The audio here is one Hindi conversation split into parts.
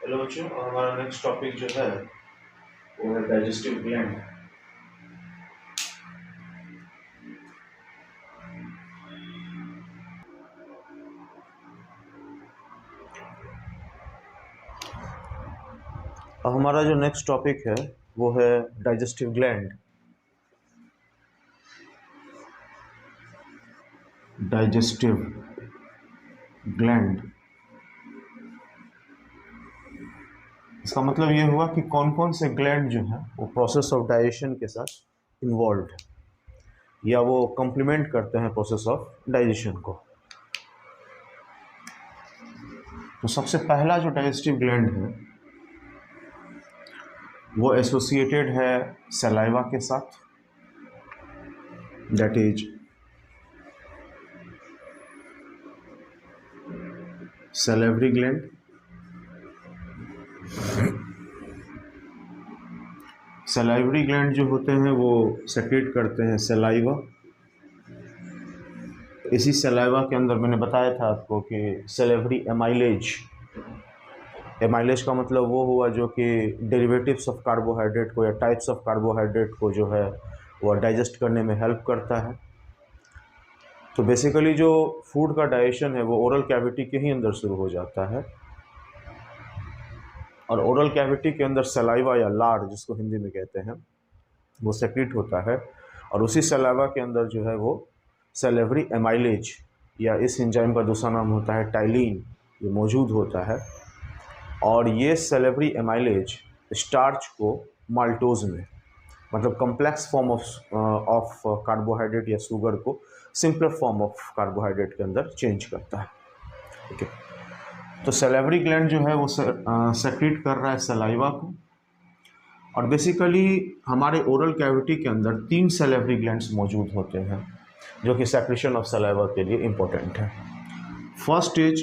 हेलो बच्चों, हमारा नेक्स्ट टॉपिक जो है वो है डाइजेस्टिव ग्लैंड। अब हमारा जो नेक्स्ट टॉपिक है वो है डाइजेस्टिव ग्लैंड। डाइजेस्टिव ग्लैंड इसका मतलब ये हुआ कि कौन कौन से ग्लैंड जो है वो प्रोसेस ऑफ डाइजेशन के साथ इन्वॉल्व है या वो कंप्लीमेंट करते हैं प्रोसेस ऑफ डाइजेशन को। तो सबसे पहला जो डाइजेस्टिव ग्लैंड है वो एसोसिएटेड है सलाइवा के साथ, that is salivary gland. Salivary gland जो होते हैं वो सेक्रेट करते हैं सलाइवा। इसी सलाइवा के अंदर मैंने बताया था आपको कि सैलिवरी एमाइलेज, एमाइलेज का मतलब वो हुआ जो कि डेरिवेटिव्स ऑफ कार्बोहाइड्रेट को या टाइप्स ऑफ कार्बोहाइड्रेट को जो है वो डाइजेस्ट करने में हेल्प करता है। तो बेसिकली जो फूड का डाइजेशन है वो ओरल कैविटी के ही अंदर शुरू हो जाता है और ओरल कैविटी के अंदर सलाइवा या लार जिसको हिंदी में कहते हैं वो सेक्रेट होता है और उसी सलाइवा के अंदर जो है वो सैलिवरी एमाइलेज या इस एंजाइम का दूसरा नाम होता है टाइलिन, ये मौजूद होता है। और ये सैलिवरी एमाइलेज स्टार्च को माल्टोज में, मतलब कम्प्लेक्स फॉर्म ऑफ कार्बोहाइड्रेट या शुगर को सिंपलर फॉर्म ऑफ कार्बोहाइड्रेट के अंदर चेंज करता है। ठीक है, तो सैलिवरी ग्लैंड जो है वो सेक्रेट कर रहा है सलाइवा को और बेसिकली हमारे ओरल कैविटी के अंदर 3 सैलिवरी ग्लैंड्स मौजूद होते हैं जो कि सेक्रेशन ऑफ सलाइवा के लिए इंपॉर्टेंट है। First is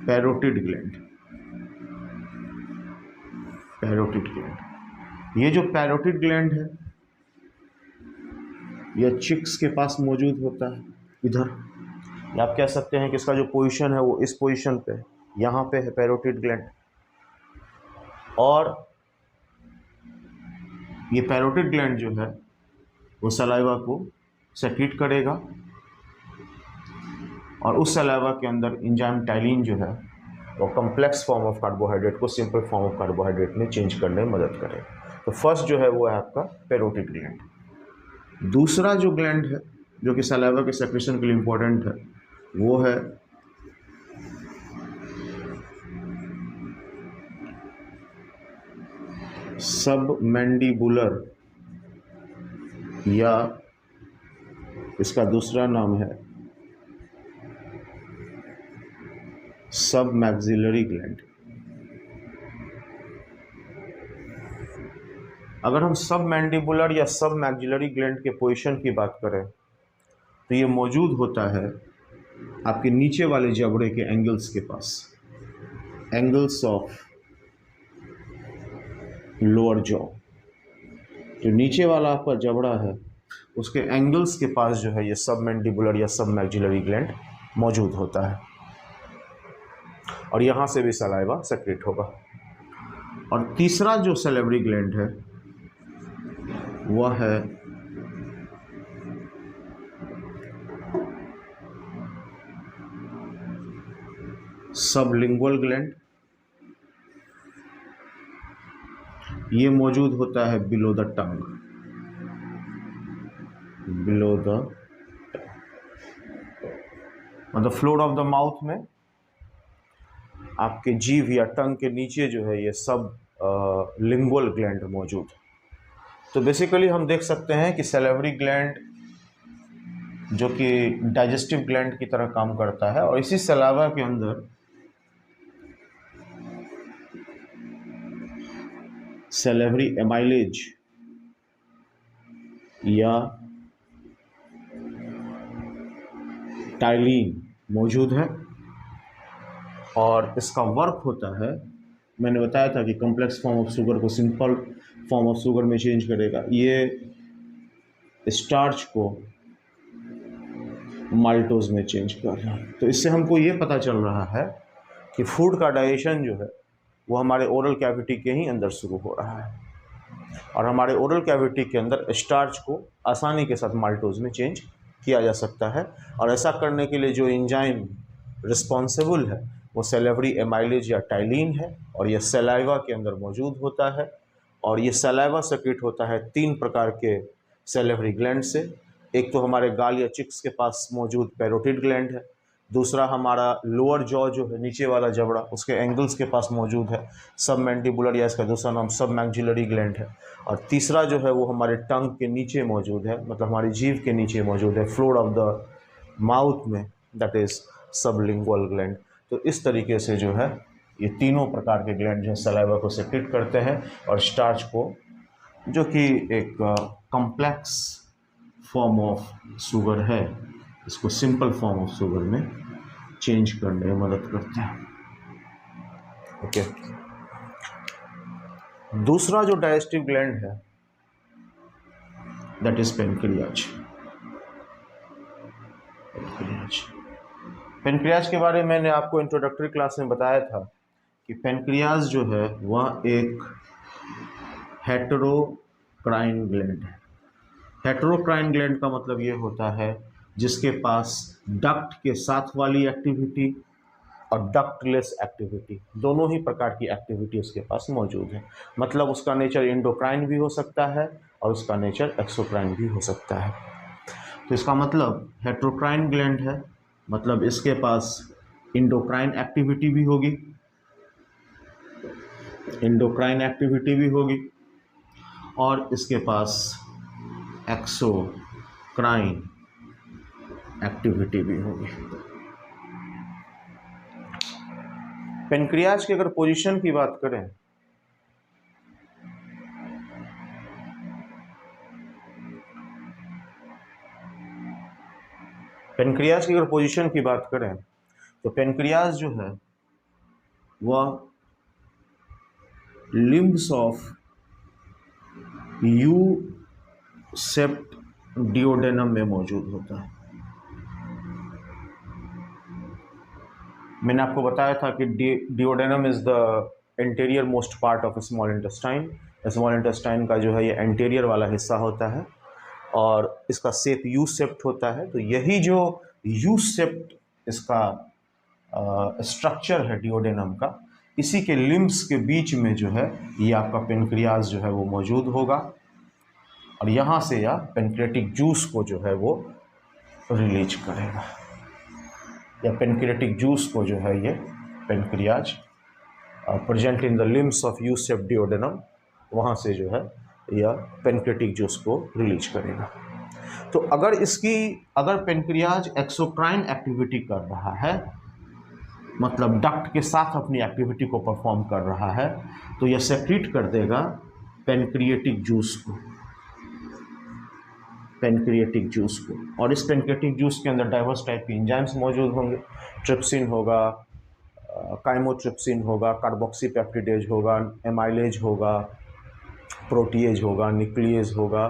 parotid gland. Parotid gland, ये जो पैरोटिड ग्लैंड है यह चिक्स के पास मौजूद होता है इधर, या आप कह सकते हैं कि इसका जो पोजीशन है वो इस पोजीशन पे, यहाँ पे है पैरोटिड ग्लैंड। और ये पैरोटिड ग्लैंड जो है वो सलाइवा को सेक्रेट करेगा और उस सलाइवा के अंदर एंजाइम टाइलिन जो है वो कम्प्लेक्स फॉर्म ऑफ कार्बोहाइड्रेट को सिंपल फॉर्म ऑफ कार्बोहाइड्रेट में चेंज करने में मदद करेगा। तो फर्स्ट जो है वो है आपका पैरोटिड ग्लैंड। दूसरा जो ग्लैंड है जो कि सलाइवा के सेक्रेशन के लिए इम्पोर्टेंट है वो है सबमैंडिबुलर, या इसका दूसरा नाम है सब मैक्सिलरी ग्लैंड। अगर हम सब मैंडिबुलर या सब मैक्सिलरी ग्लैंड के पोजीशन की बात करें तो ये मौजूद होता है आपके नीचे वाले जबड़े के एंगल्स के पास, एंगल्स ऑफ लोअर जॉ। जो नीचे वाला आपका जबड़ा है उसके एंगल्स के पास जो है ये सब मैंडिबुलर या सब मैक्सिलरी ग्लैंड मौजूद होता है और यहाँ से भी सलाइवा सेक्रेट होगा। और तीसरा जो सैलिवरी ग्लैंड है वह है सबलिंगुअल ग्लैंड। ये मौजूद होता है below the tongue, below the, मतलब फ्लोर ऑफ द माउथ में आपके जीभ या टंग के नीचे जो है ये सब लिंगुअल ग्लैंड मौजूद है। तो बेसिकली हम देख सकते हैं कि सैलिवरी ग्लैंड जो कि डाइजेस्टिव ग्लैंड की तरह काम करता है और इसी सलाइवा के अंदर सैलिवरी एमाइलेज या टाइलिन मौजूद है और इसका वर्क होता है, मैंने बताया था कि कॉम्प्लेक्स फॉर्म ऑफ शुगर को सिंपल फॉर्म ऑफ शुगर में चेंज करेगा। ये स्टार्च को माल्टोज में चेंज कर रहे हैं। तो इससे हमको ये पता चल रहा है कि फूड का डाइजेशन जो है वो हमारे ओरल कैविटी के ही अंदर शुरू हो रहा है, और हमारे ओरल कैविटी के अंदर स्टार्च को आसानी के साथ माल्टोज में चेंज किया जा सकता है। और ऐसा करने के लिए जो एंजाइम रिस्पॉन्सिबल है वो सेलेवरी एमाइलेज या टाइलिन है, और यह सलाइवा के अंदर मौजूद होता है। और ये सलाइवा सेक्रेट होता है 3 प्रकार के सेलेवरी ग्लैंड से। एक तो हमारे गाल या चिक्स के पास मौजूद पैरोटिड ग्लैंड है, दूसरा हमारा लोअर जॉ जो है नीचे वाला जबड़ा उसके एंगल्स के पास मौजूद है सब मैंडिबुलर, या इसका दूसरा नाम सब मैक्सिलरी ग्लैंड है, और तीसरा जो है वो हमारे टंग के नीचे मौजूद है, मतलब हमारी जीभ के नीचे मौजूद है, फ्लोर ऑफ द माउथ में, दैट इज़ सबलिंगुअल ग्लैंड। तो इस तरीके से जो है ये तीनों प्रकार के ग्लैंड जो है सलाइवा को सेक्रेट करते हैं और स्टार्च को, जो कि एक कॉम्प्लेक्स फॉर्म ऑफ शुगर है, इसको सिंपल फॉर्म ऑफ शुगर में चेंज करने में मदद करते हैं। ओके, दूसरा जो डाइजेस्टिव ग्लैंड है दैट इज पेनक्रियाज। पेनक्रियाज के बारे में मैंने आपको इंट्रोडक्टरी क्लास में बताया था कि पेनक्रियाज जो है वह एक हेटेरोक्राइन ग्लैंड है। हेटेरोक्राइन ग्लैंड का मतलब ये होता है जिसके पास डक्ट के साथ वाली एक्टिविटी और डक्टलेस एक्टिविटी, दोनों ही प्रकार की एक्टिविटी उसके पास मौजूद है। मतलब उसका नेचर एंडोक्राइन भी हो सकता है और उसका नेचर एक्सोक्राइन भी हो सकता है। तो इसका मतलब हेटेरोक्राइन ग्लैंड है, मतलब इसके पास एंडोक्राइन एक्टिविटी भी होगी, एंडोक्राइन एक्टिविटी भी होगी, और इसके पास एक्सोक्राइन एक्टिविटी भी होगी। पेनक्रियाज की अगर पोजीशन की बात करें पेनक्रियाज की अगर पोजीशन की बात करें तो पेनक्रियाज जो है वह लिम्ब्स ऑफ यू सेप्ट डिओडेनम में मौजूद होता है। मैंने आपको बताया था कि duodenum is the anterior most part of small intestine. Small intestine का जो है ये एंटीरियर वाला हिस्सा होता है और इसका शेप यू शेप्ड होता है। तो यही जो यू शेप्ड इसका स्ट्रक्चर है डिओडेनम का, इसी के लिम्ब्स के बीच में जो है ये आपका पेनक्रियाज जो है वो मौजूद होगा, और यहाँ से यह पेनक्रियाटिक जूस को जो है वो रिलीज करेगा, या पेनक्रियाटिक जूस को जो है ये pancreas present in the limbs of you shaped duodenum, वहाँ से जो है यह पेनक्रियाटिक जूस को रिलीज करेगा। तो अगर पेनक्रियाज एक्सोक्राइन एक्टिविटी कर रहा है, मतलब डक्ट के साथ अपनी एक्टिविटी को परफॉर्म कर रहा है, तो यह सेक्रीट कर देगा पेनक्रियाटिक जूस को, पेनक्रियाटिक जूस को। और इस पेनक्रियाटिक जूस के अंदर डाइवर्स टाइप के एंजाइम्स मौजूद होंगे। ट्रिप्सिन होगा, काइमोट्रिप्सिन होगा, कार्बोक्सीपेप्टिडेज होगा, एमाइलेज होगा, प्रोटीएज होगा, न्यूक्लियेज होगा,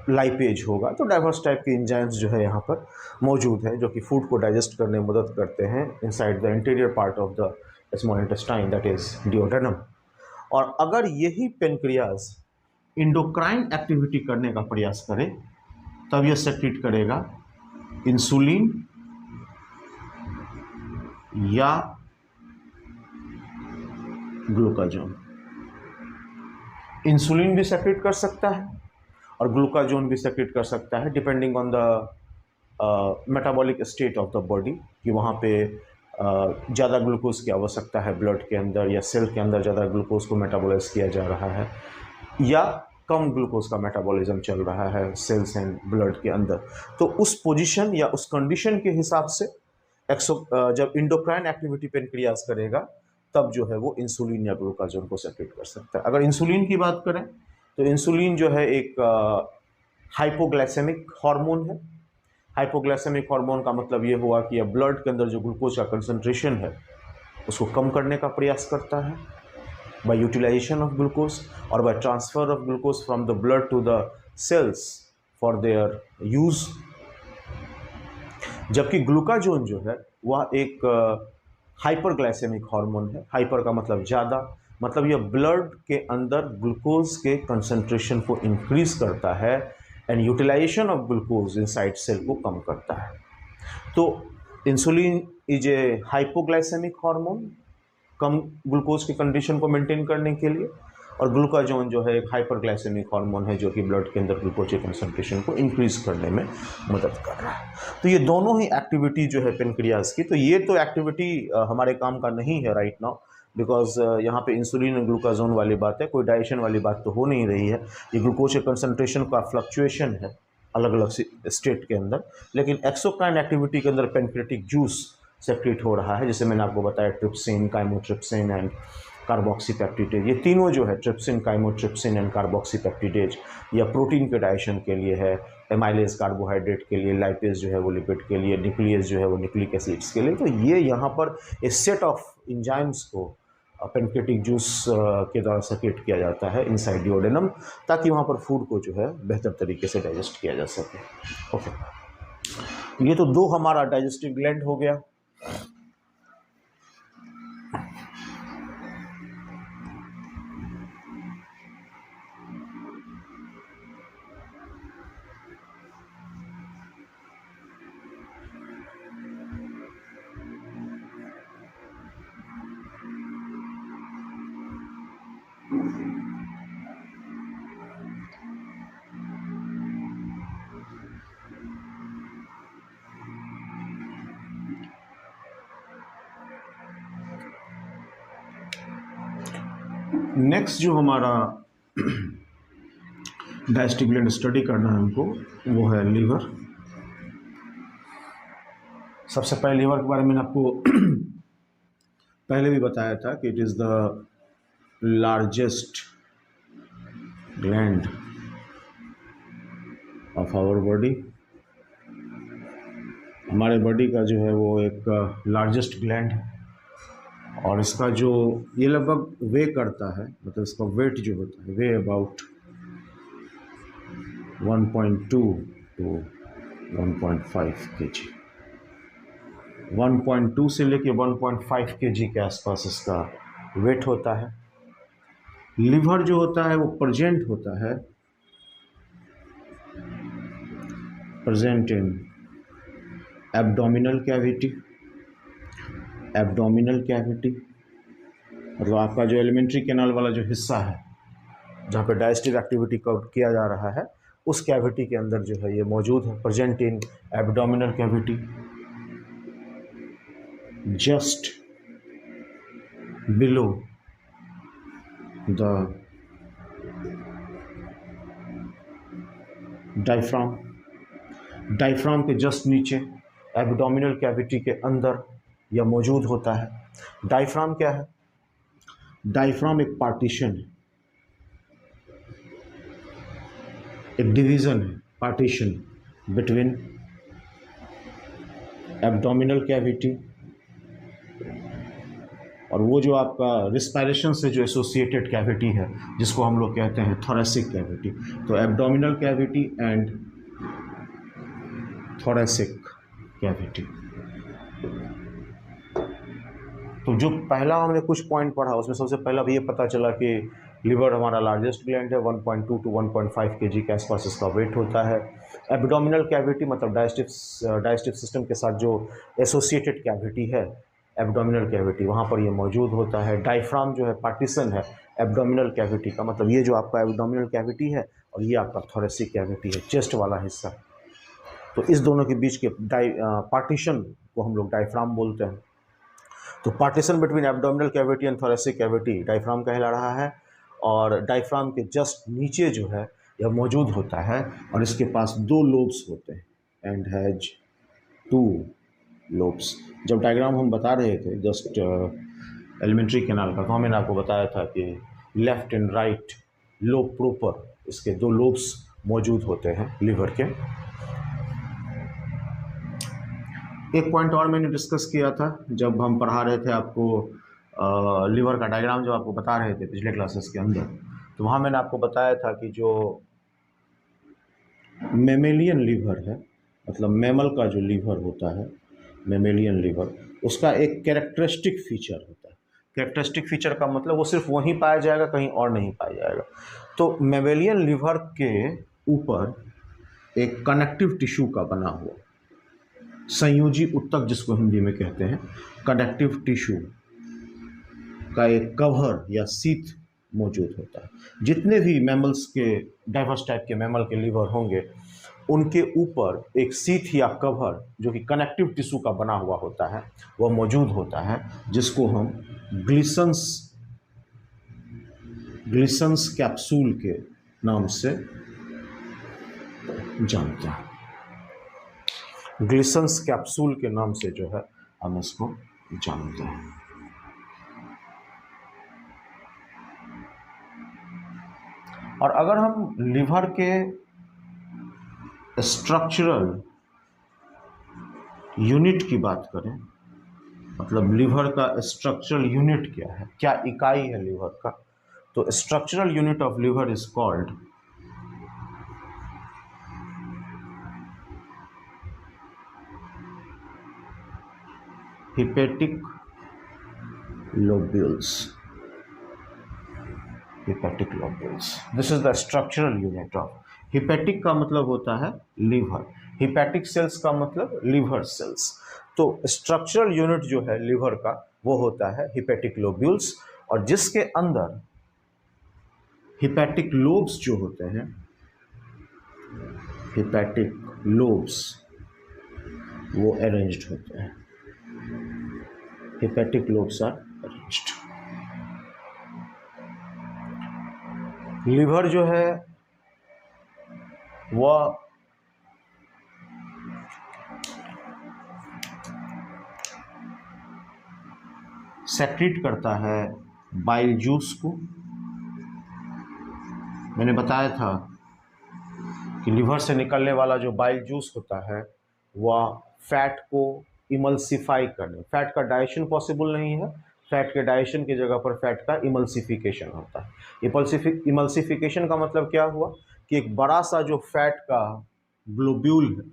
लाइपेज होगा। तो डाइवर्स टाइप के एंजाइम्स जो है यहाँ पर मौजूद है, जो कि फूड को डाइजेस्ट करने में मदद करते हैं inside the interior part of the small intestine, that is duodenum. और अगर यही पेनक्रियाज इंडोक्राइन एक्टिविटी करने का प्रयास करे, तब यह सेक्रीट करेगा इंसुलिन या ग्लूकाजोन। इंसुलिन भी सेक्रीट कर सकता है और ग्लूकाजोन भी सेक्रीट कर सकता है, depending on the metabolic state of the body, कि वहाँ पे ज़्यादा ग्लूकोज की आवश्यकता है ब्लड के अंदर, या सेल के अंदर ज़्यादा ग्लूकोज को मेटाबॉलाइज किया जा रहा है, या कम ग्लूकोज का मेटाबॉलिज्म चल रहा है सेल्स एंड ब्लड के अंदर। तो उस पोजीशन या उस कंडीशन के हिसाब से जब इंडोक्राइन एक्टिविटी पेनक्रियाज करेगा, तब जो है वो इंसुलिन या ग्लूकाजोन को सेक्रेट कर सकता है। अगर इंसुलिन की बात करें तो इंसुलिन जो है एक हाइपोग्लाइसेमिक हार्मोन है। हाइपोग्लाइसेमिक हार्मोन का मतलब ये हुआ कि ब्लड के अंदर जो ग्लूकोज का कंसंट्रेशन है उसको कम करने का प्रयास करता है by utilization of glucose or by transfer of glucose from the blood to the cells for their use। जबकि ग्लूकाजोन जो है वह एक हाइपरग्लाइसेमिक हार्मोन है। हाइपर का मतलब ज़्यादा, मतलब यह ब्लड के अंदर ग्लूकोज के कंसंट्रेशन को इंक्रीज करता है and utilization of glucose inside cell को कम करता है। तो insulin is a hypoglycemic hormone, कम ग्लूकोज की कंडीशन को मेंटेन करने के लिए, और ग्लूकाजोन जो है एक हाइपरग्लाइसेमिक हार्मोन है जो कि ब्लड के अंदर ग्लूकोज के कंसंट्रेशन को इंक्रीज करने में मदद कर रहा है। तो ये दोनों ही एक्टिविटी जो है पेनक्रियाज की, तो ये तो एक्टिविटी हमारे काम का नहीं है राइट नाउ, बिकॉज यहाँ पे इंसुलिन और ग्लूकाजोन वाली बात है, कोई डाइजेशन वाली बात तो हो नहीं रही है। ये ग्लूकोज के कंसंट्रेशन का फ्लक्चुएशन है अलग अलग स्टेट के अंदर, लेकिन एक्सोक्राइन एक्टिविटी के अंदर पेनक्रेटिक जूस सेक्रेट हो रहा है, जैसे मैंने आपको बताया ट्रिप्सिन, काइमोट्रिप्सिन एंड कार्बोक्सीपेप्टिडेज। ये तीनों जो है ट्रिप्सिन, काइमोट्रिप्सिन एंड कार्बोक्सीपेप्टिडेज या प्रोटीन के डाइजेशन के लिए है, एमाइलेज कार्बोहाइड्रेट के लिए, लाइपेज जो है वो लिपिड के लिए, न्यूक्लियस जो है वो न्यूक्लिक एसिड्स के लिए। तो ये यहाँ पर ए सेट ऑफ इंजाइम्स को पेनक्रेटिक जूस के द्वारा सेक्रेट किया जाता है इनसाइड डिओडेनम, ताकि वहाँ पर फूड को जो है बेहतर तरीके से डाइजेस्ट किया जा सके। ओके, ये तो दो हमारा डाइजेस्टिव ग्लैंड हो गया। नेक्स्ट जो हमारा डाइजेस्टिव ग्लैंड स्टडी करना है हमको, वो है लीवर। सबसे पहले लीवर के बारे में आपको पहले भी बताया था कि it is the largest gland of our body. हमारे बॉडी का जो है वो एक लार्जेस्ट ग्लैंड है, और इसका जो ये लगभग वे करता है, मतलब इसका वेट जो होता है, वे अबाउट 1.2 to 1.5 kg। 1.2 से लेके 1.5 kg के आसपास इसका वेट होता है। लिवर जो होता है वो प्रेजेंट होता है, present in abdominal cavity. Abdominal cavity मतलब आपका जो एलिमेंट्री कैनाल वाला जो हिस्सा है जहाँ पे डाइजेस्टिव एक्टिविटी किया जा रहा है, उस कैविटी के अंदर जो है ये मौजूद है, present in abdominal cavity. Just below the diaphragm. Diaphragm के जस्ट नीचे एब्डोमिनल कैविटी के अंदर यह मौजूद होता है। डायफ्राम क्या है? डायफ्राम एक पार्टीशन है, एक डिवीज़न है, पार्टीशन बिटवीन एब्डोमिनल कैविटी और वो जो आपका रिस्पायरेशन से जो एसोसिएटेड कैविटी है जिसको हम लोग कहते हैं थोरेसिक कैविटी। तो abdominal cavity and thoracic cavity. तो जो पहला हमने कुछ पॉइंट पढ़ा उसमें सबसे पहला भी ये पता चला कि लिवर हमारा लार्जेस्ट ग्लैंड है, 1.2 to 1.5 kg के आसपास इसका वेट होता है। एब्डोमिनल कैविटी मतलब डाइजेस्टिव सिस्टम के साथ जो एसोसिएटेड कैविटी है एब्डोमिनल कैविटी, वहाँ पर ये मौजूद होता है। डायफ्राम जो है पार्टीशन है एब्डोमिनल कैविटी का, मतलब ये जो आपका एब्डोमिनल कैविटी है और ये आपका थोरेसिक कैविटी है, चेस्ट वाला हिस्सा। तो इस दोनों के बीच के पार्टीशन को हम लोग डायफ्राम बोलते हैं। तो partition between abdominal cavity and thoracic cavity diaphragm कहला रहा है, और डायफ्राम के जस्ट नीचे जो है यह मौजूद होता है और इसके पास दो लोब्स होते हैं एंड हैज 2 लोब्स। जब डायग्राम हम बता रहे थे जस्ट एलिमेंट्री कैनाल का, तो मैंने आपको बताया था कि left and right lobe proper इसके 2 लोब्स मौजूद होते हैं लिवर के। एक पॉइंट और मैंने डिस्कस किया था जब हम पढ़ा रहे थे आपको लिवर का डायग्राम, जो आपको बता रहे थे पिछले क्लासेस के अंदर, तो वहाँ मैंने आपको बताया था कि जो मेमेलियन लिवर है मतलब मैमल का जो लीवर होता है, मेमेलियन लीवर, उसका एक कैरेक्टरिस्टिक फीचर होता है। कैरेक्टरिस्टिक फीचर का मतलब वो सिर्फ वहीं पाया जाएगा, कहीं और नहीं पाया जाएगा। तो मेमेलियन लीवर के ऊपर एक कनेक्टिव टिश्यू का बना हुआ संयोजी ऊतक, जिसको हिंदी में कहते हैं, कनेक्टिव टिश्यू का एक कवर या सीथ मौजूद होता है। जितने भी मैमल्स के, डाइवर्स टाइप के मैमल के लीवर होंगे, उनके ऊपर एक सीथ या कवर जो कि कनेक्टिव टिश्यू का बना हुआ होता है वह मौजूद होता है, जिसको हम ग्लिसन्स कैप्सूल के नाम से जानते हैं। ग्लिसन्स कैप्सूल के नाम से जो है हम इसको जानते हैं। और अगर हम लिवर के स्ट्रक्चरल यूनिट की बात करें, मतलब लिवर का स्ट्रक्चरल यूनिट क्या है, क्या इकाई है लिवर का, तो structural unit of liver is called hepatic lobules. Hepatic lobules. This is the structural unit of. Hepatic का मतलब होता है लीवर, hepatic cells का मतलब लीवर सेल्स। तो स्ट्रक्चरल यूनिट जो है लीवर का वो होता है hepatic lobules, और जिसके अंदर hepatic lobes जो होते हैं, hepatic lobes वो अरेंज्ड होते हैं। hepatic lobes are arranged. Liver जो है वह सेक्रेट करता है बाइल जूस को। मैंने बताया था कि लीवर से निकलने वाला जो बाइल जूस होता है वह फैट को इमल्सिफाई करने, फैट का डाइजेशन पॉसिबल नहीं है, फैट के डाइजेशन की जगह पर फैट का इमल्सिफिकेशन होता है। इमल्सिफिकेशन का मतलब क्या हुआ कि एक बड़ा सा जो फैट का ग्लोब्यूल है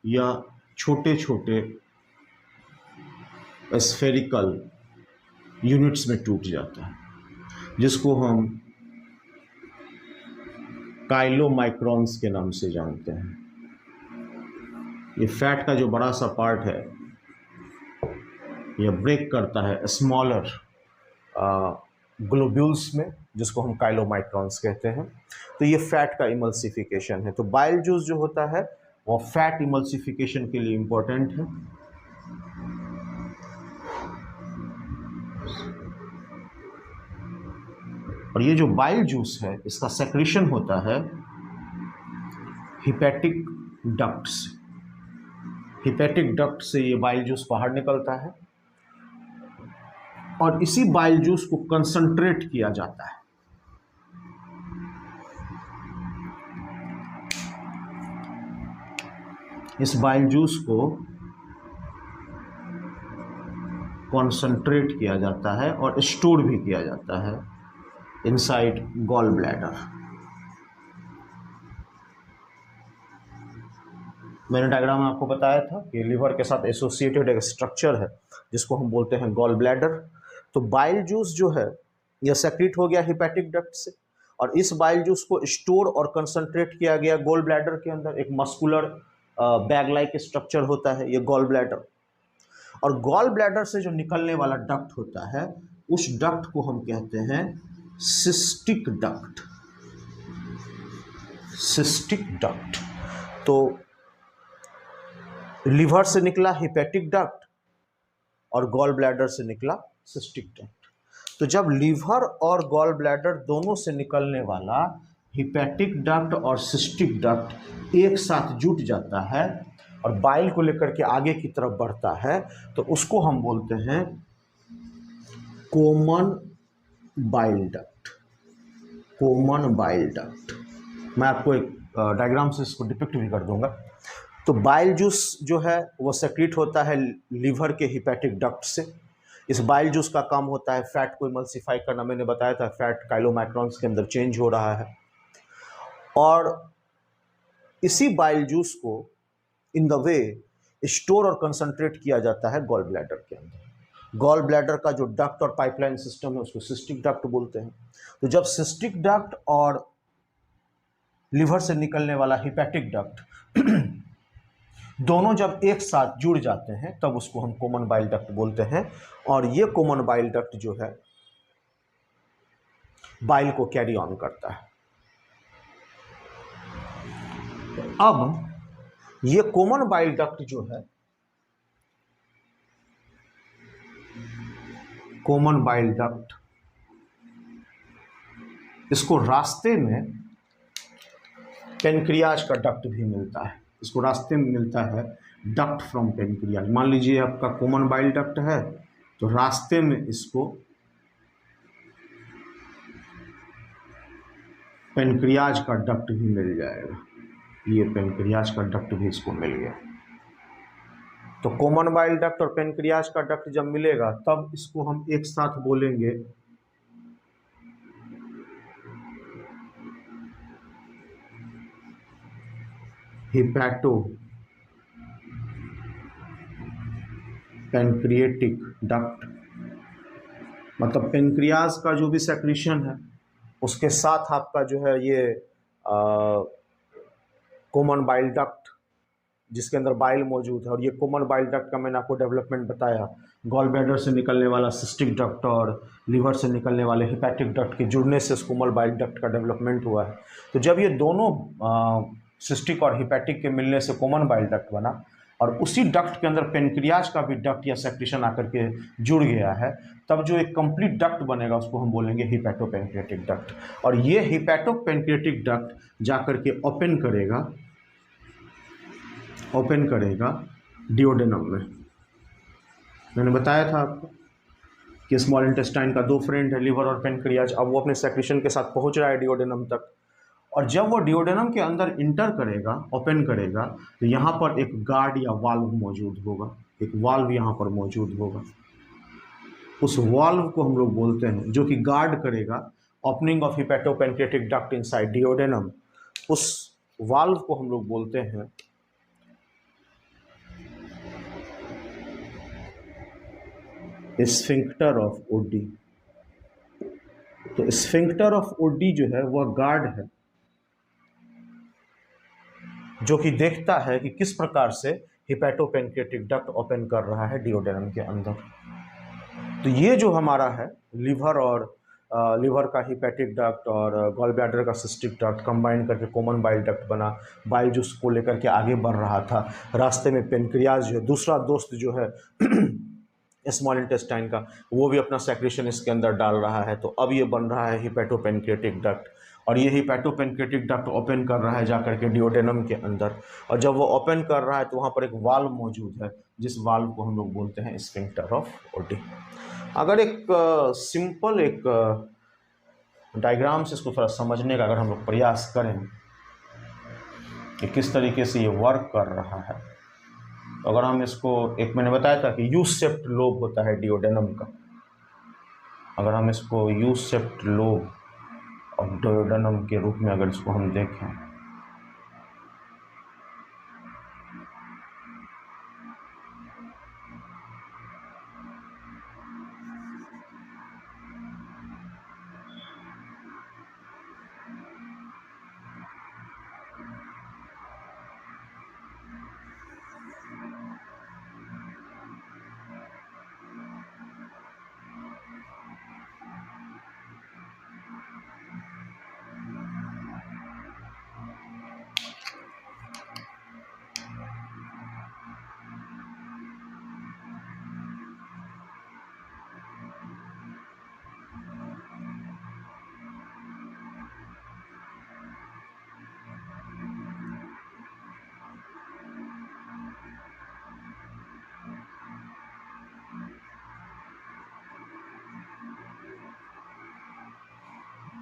या छोटे छोटे स्फेरिकल यूनिट्स में टूट जाता है, जिसको हम काइलोमाइक्रॉन्स के नाम से जानते हैं। ये फैट का जो बड़ा सा पार्ट है यह ब्रेक करता है स्मॉलर ग्लोब्यूल्स में, जिसको हम काइलोमाइक्रॉन्स कहते हैं। तो ये फैट का इमल्सिफिकेशन है। तो बाइल जूस जो होता है वो फैट इमल्सिफिकेशन के लिए इम्पोर्टेंट है। और ये जो बाइल जूस है इसका सेक्रेशन होता है हिपैटिक डक्ट से। हिपैटिक डक्ट से ये बाइल जूस बाहर निकलता है और इसी बाइल जूस को कंसंट्रेट किया जाता है। इस बाइल जूस को कंसंट्रेट किया जाता है और स्टोर भी किया जाता है इनसाइड गॉल ब्लैडर। मैंने डायग्राम में आपको बताया था कि लीवर के साथ एसोसिएटेड एक स्ट्रक्चर है जिसको हम बोलते हैं गॉल ब्लैडर। तो बाइल जूस जो है यह सेक्रेट हो गया हिपैटिक डक्ट से, और इस बाइल जूस को स्टोर और कंसंट्रेट किया गया गॉल ब्लैडर के अंदर। एक मस्कुलर बैग लाइक स्ट्रक्चर होता है ये गॉल ब्लैडर, और गॉल ब्लैडर से जो निकलने वाला डक्ट होता है उस डक्ट को हम कहते हैं सिस्टिक डक्ट। Cystic duct. तो लीवर से निकला हिपैटिक डक्ट और गॉल ब्लैडर से निकला सिस्टिक डक्ट। तो जब लीवर और गॉल ब्लैडर दोनों से निकलने वाला हिपैटिक डक्ट और सिस्टिक डक्ट एक साथ जुट जाता है और बाइल को लेकर के आगे की तरफ बढ़ता है, तो उसको हम बोलते हैं common bile duct. Common bile duct. मैं आपको एक डायग्राम से इसको डिपिक्ट भी कर दूंगा। तो बाइल जूस जो है वो सेक्रेट होता है लीवर के हिपैटिक डक्ट से। इस बाइल जूस का काम होता है फैट को इमल्सिफाई करना। मैंने बताया था फैट काइलोमाइक्रॉन्स के अंदर चेंज हो रहा है, और इसी बाइल जूस को इन द वे स्टोर और कंसंट्रेट किया जाता है गॉल ब्लैडर के अंदर। गॉल ब्लैडर का जो डक्ट और पाइपलाइन सिस्टम है उसको सिस्टिक डक्ट बोलते हैं। तो जब सिस्टिक डक्ट और लिवर से निकलने वाला हिपैटिक डक्ट दोनों जब एक साथ जुड़ जाते हैं तब उसको हम कॉमन बाइल डक्ट बोलते हैं। और ये कॉमन बाइल डक्ट जो है बाइल को कैरी ऑन करता है। अब ये कॉमन बाइल डक्ट जो है, कॉमन बाइल डक्ट, इसको रास्ते में पेनक्रियाज का डक्ट भी मिलता है। इसको रास्ते में मिलता है डक्ट फ्रॉम पेनक्रियाज। मान लीजिए आपका कॉमन बाइल डक्ट है तो रास्ते में इसको पेनक्रियाज का डक्ट भी मिल जाएगा। ये पेनक्रियाज का डक्ट भी इसको मिल गया। तो कॉमन बाइल डक्ट और पेनक्रियाज का डक्ट जब मिलेगा तब इसको हम एक साथ बोलेंगे हिपैटो पेनक्रिएटिक डक्ट। मतलब पेनक्रियाज का जो भी सेक्रीशन है उसके साथ आपका जो है ये कॉमन बाइल डक्ट जिसके अंदर बाइल मौजूद है। और ये कॉमन बाइल डक्ट का मैंने आपको डेवलपमेंट बताया, गॉल ब्लैडर से निकलने वाला सिस्टिक डक्ट और लीवर से निकलने वाले हिपैटिक डक्ट के जुड़ने से कॉमन बाइल डक्ट का डेवलपमेंट हुआ है। तो जब ये दोनों सिस्टिक और हिपैटिक के मिलने से कॉमन बाइल डक्ट बना और उसी डक्ट के अंदर पेनक्रियाज का भी डक्ट या सेक्रेशन आकर के जुड़ गया है, तब जो एक कंप्लीट डक्ट बनेगा उसको हम बोलेंगे हिपैटोपेनक्रिएटिक डक्ट। और ये हिपैटोपेनक्रिएटिक डक्ट जाकर के ओपन करेगा डिओडेनम में। मैंने बताया था आपको कि स्मॉल इंटेस्टाइन का दो फ्रेंड है, लिवर और पेनक्रियाज। अब वो अपने सेक्रेशन के साथ पहुंच रहा है डिओडेनम तक, और जब वो डिओडेनम के अंदर इंटर करेगा, ओपन करेगा, तो यहाँ पर एक गार्ड या वाल्व मौजूद होगा। एक वाल्व यहाँ पर मौजूद होगा। उस वाल्व को हम लोग बोलते हैं, जो कि गार्ड करेगा opening of hepatopancreatic duct inside duodenum. उस वाल्व को हम लोग बोलते हैं स्फिंक्टर ऑफ ओडी। तो स्फिंक्टर ऑफ ओडी जो है वह गार्ड है जो कि देखता है कि किस प्रकार से हिपैटोपेनक्रिएटिक डक्ट ओपन कर रहा है डिओडेनम के अंदर। तो ये जो हमारा है लिवर का हिपैटिक डक्ट और गॉल ब्लैडर का सिस्टिक डक्ट कंबाइन करके कॉमन बाइल डक्ट बना। बाइल जूस को लेकर के आगे बढ़ रहा था, रास्ते में पेनक्रियाज जो है, दूसरा दोस्त जो है स्मॉल इंटेस्टाइन का, वो भी अपना सेक्रेशन इसके अंदर डाल रहा है। तो अब ये बन रहा है हिपैटोपेनक्रिएटिक डक्ट, और ये हिपैटोपेनक्रिएटिक डक्ट ओपन कर रहा है जाकर के डिओडेनम के अंदर। और जब वो ओपन कर रहा है तो वहाँ पर एक वाल्व मौजूद है, जिस वाल्व को हम लोग बोलते हैं स्फिंक्टर ऑफ ओडी। अगर एक सिंपल एक डायग्राम से इसको थोड़ा समझने का अगर हम लोग प्रयास करें कि किस तरीके से ये वर्क कर रहा है, तो अगर हम इसको, एक मैंने बताया था कि यू शेप्ड लोब होता है डिओडेनम का, अगर हम इसको U shaped lobe of duodenum के रूप में अगर इसको हम देखें,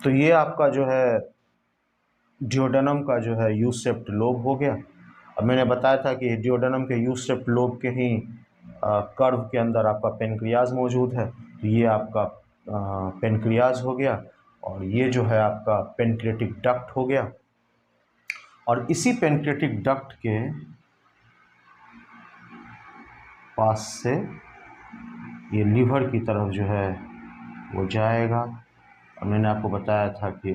तो ये आपका जो है डिओडेनम का जो है यू शेप्ड लोब हो गया। अब मैंने बताया था कि डिओडेनम के यू शेप्ड लोब के ही कर्व के अंदर आपका पेनक्रियाज मौजूद है। तो ये आपका पेनक्रियाज हो गया, और ये जो है आपका पेनक्रिएटिक डक्ट हो गया। और इसी पेनक्रिएटिक डक्ट के पास से ये लीवर की तरफ जो है वो जाएगा। और मैंने आपको बताया था कि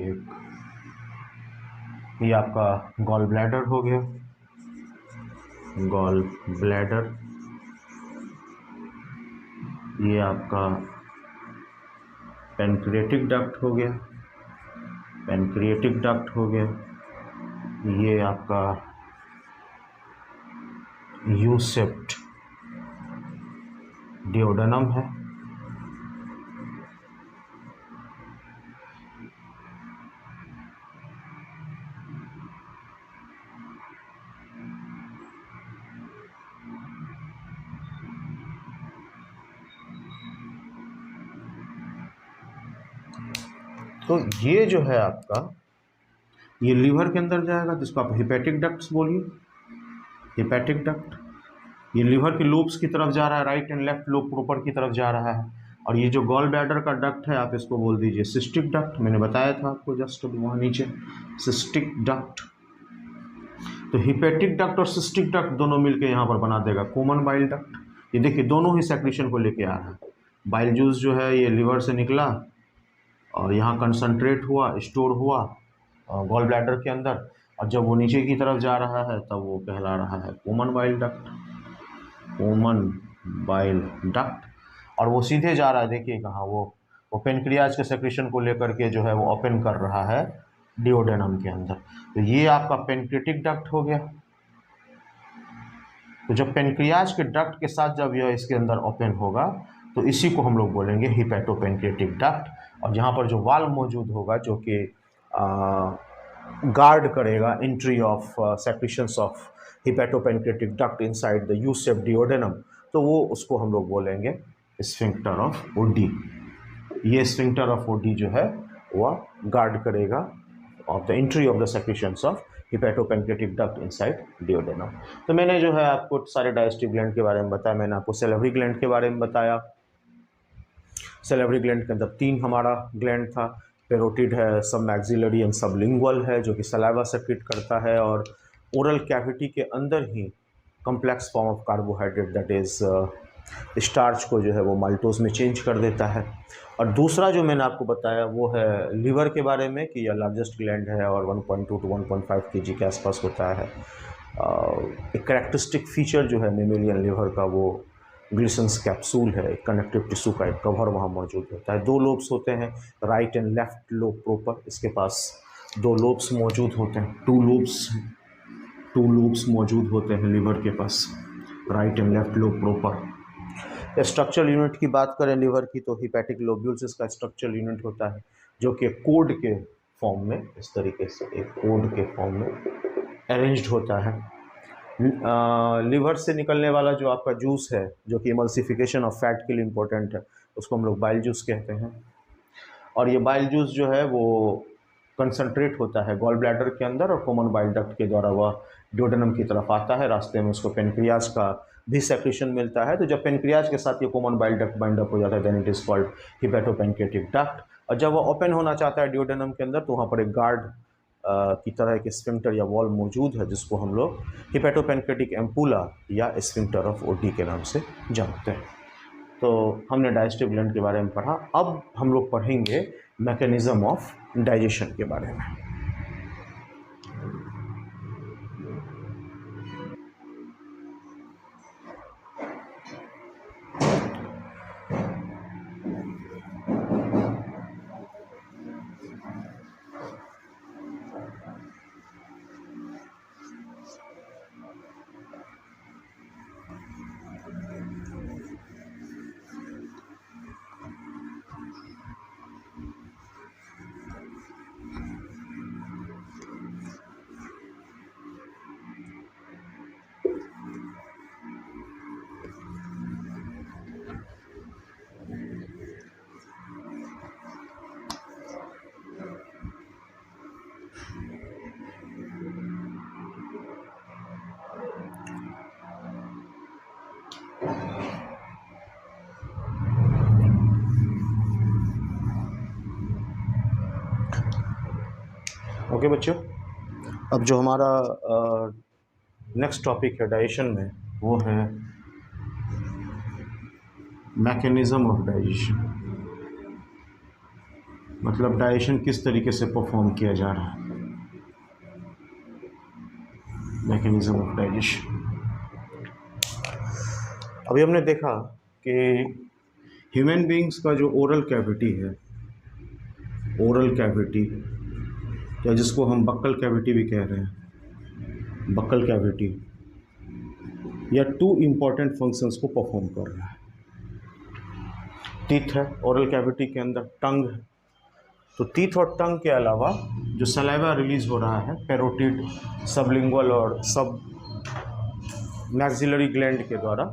ये आपका गॉल ब्लैडर हो गया, गॉल ब्लैडर, ये आपका पैनक्रिएटिक डक्ट हो गया, पैनक्रिएटिक डक्ट हो गया, ये आपका यू शेप्ड डिओडेनम है, तो ये जो है आपका ये लीवर के अंदर जाएगा, जिसको आप हिपैटिक डक्ट्स बोलिए, हिपैटिक डक्ट। ये लीवर के लोब्स की तरफ जा रहा है, right and left lobe proper की तरफ जा रहा है। और ये जो गॉल ब्लैडर का डक्ट है, आप इसको बोल दीजिए सिस्टिक डक्ट। मैंने बताया था आपको जस्ट वहाँ नीचे, सिस्टिक डक्ट। तो हिपैटिक डक्ट और सिस्टिक डक्ट दोनों मिलके यहाँ पर बना देगा कॉमन बाइल डक्ट। ये देखिए दोनों ही सेक्रेशन को लेके आ रहा है। बाइल जूस जो है ये लीवर से निकला और यहाँ कंसंट्रेट हुआ, स्टोर हुआ गॉल ब्लैडर के अंदर, और जब वो नीचे की तरफ जा रहा है तब वो कहला रहा है common bile duct, common bile duct. और वो सीधे जा रहा है, देखिए कहाँ, वो पेनक्रियाज के सेक्रेशन को लेकर के जो है वो ओपन कर रहा है डिओडेनम के अंदर। तो ये आपका पेनक्रिएटिक डक्ट हो गया। तो जब पेनक्रियाज के डक्ट के साथ जब यह इसके अंदर ओपन होगा तो इसी को हम लोग बोलेंगे हिपैटोपेनक्रिएटिक डक्ट। और यहाँ पर जो वाल्व मौजूद होगा जो कि गार्ड करेगा entry of secretions of hepatopancreatic duct inside the U shaped duodenum, तो वो उसको हम लोग बोलेंगे स्फिंक्टर ऑफ ओडी। ये स्फिंक्टर ऑफ ओडी जो है वह गार्ड करेगा of the entry of the secretions of hepatopancreatic duct inside duodenum. तो मैंने जो है आपको सारे डाइजेस्टिव ग्लैंड के बारे में बताया। मैंने आपको सैलिवरी ग्लैंड के बारे में बताया। सैलिवरी ग्लैंड के अंदर 3 हमारा ग्लैंड था। पेरोटिड है, सब मैक्सिलरी एंड सबलिंगुअल है जो कि सलाइवा सेक्रेट करता है और ओरल कैविटी के अंदर ही complex form of carbohydrate that is starch को जो है वो माल्टोज में चेंज कर देता है। और दूसरा जो मैंने आपको बताया वो है लीवर के बारे में कि यह लार्जेस्ट ग्लैंड है और 1.2 to 1.5 kg के आसपास होता है। एक कैरेक्टरिस्टिक फीचर जो है मेमेलियन लीवर का वो ग्लिसन्स कैप्सूल है, कनेक्टिव टिश्यू का एक कवर वहाँ मौजूद होता है। 2 लोब्स होते हैं, right and left lobe proper, इसके पास 2 लोब्स मौजूद होते हैं, 2 लोब्स मौजूद होते हैं लीवर के पास, right and left lobe proper. Structural unit की बात करें लीवर की तो हिपैटिक लोब्यूल्स इसका स्ट्रक्चरल यूनिट होता है जो कि कोड के फॉर्म में, इस तरीके से एक कोड के फॉर्म में अरेंज्ड होता है। लीवर से निकलने वाला जो आपका जूस है जो कि इमल्सिफिकेशन ऑफ फैट के लिए इम्पोर्टेंट है, उसको हम लोग बाइल जूस कहते हैं। और ये बाइल जूस जो है वो कंसंट्रेट होता है गॉल ब्लैडर के अंदर और कॉमन बाइल डक्ट के द्वारा वह डिओडेनम की तरफ आता है। रास्ते में उसको पेनक्रियाज का भी सेक्रेशन मिलता है। तो जब पेनक्रियाज के साथ ये common bile duct bind up हो जाता है then it is called hepatopancreatic duct. और जब वह ओपन होना चाहता है डिओडेनम के अंदर तो वहाँ पर एक गार्ड की तरह एक स्फिंक्टर या वॉल मौजूद है जिसको हम लोग हिपैटोपेनक्रिएटिक एम्पुला या स्फिंक्टर ऑफ ओडी के नाम से जानते हैं। तो हमने डाइजेस्टिव ग्लैंड के बारे में पढ़ा। अब हम लोग पढ़ेंगे मैकेनिज्म ऑफ डाइजेशन के बारे में। ओके बच्चों, अब जो हमारा नेक्स्ट टॉपिक है डाइजेशन में वो है मैकेनिज्म ऑफ डाइजेशन, मतलब डाइजेशन किस तरीके से परफॉर्म किया जा रहा है, मैकेनिज्म ऑफ डाइजेशन। अभी हमने देखा कि ह्यूमन बींग्स का जो ओरल कैविटी है, ओरल कैविटी या जिसको हम बक्कल कैविटी भी कह रहे हैं, बक्कल कैविटी, या टू इम्पॉर्टेंट फंक्शंस को परफॉर्म कर रहा है। टीथ है ओरल कैविटी के अंदर, टंग है, तो टीथ और टंग के अलावा जो सलाइवा रिलीज हो रहा है पैरोटिड, सबलिंगुअल और सब मैक्सिलरी ग्लैंड के द्वारा,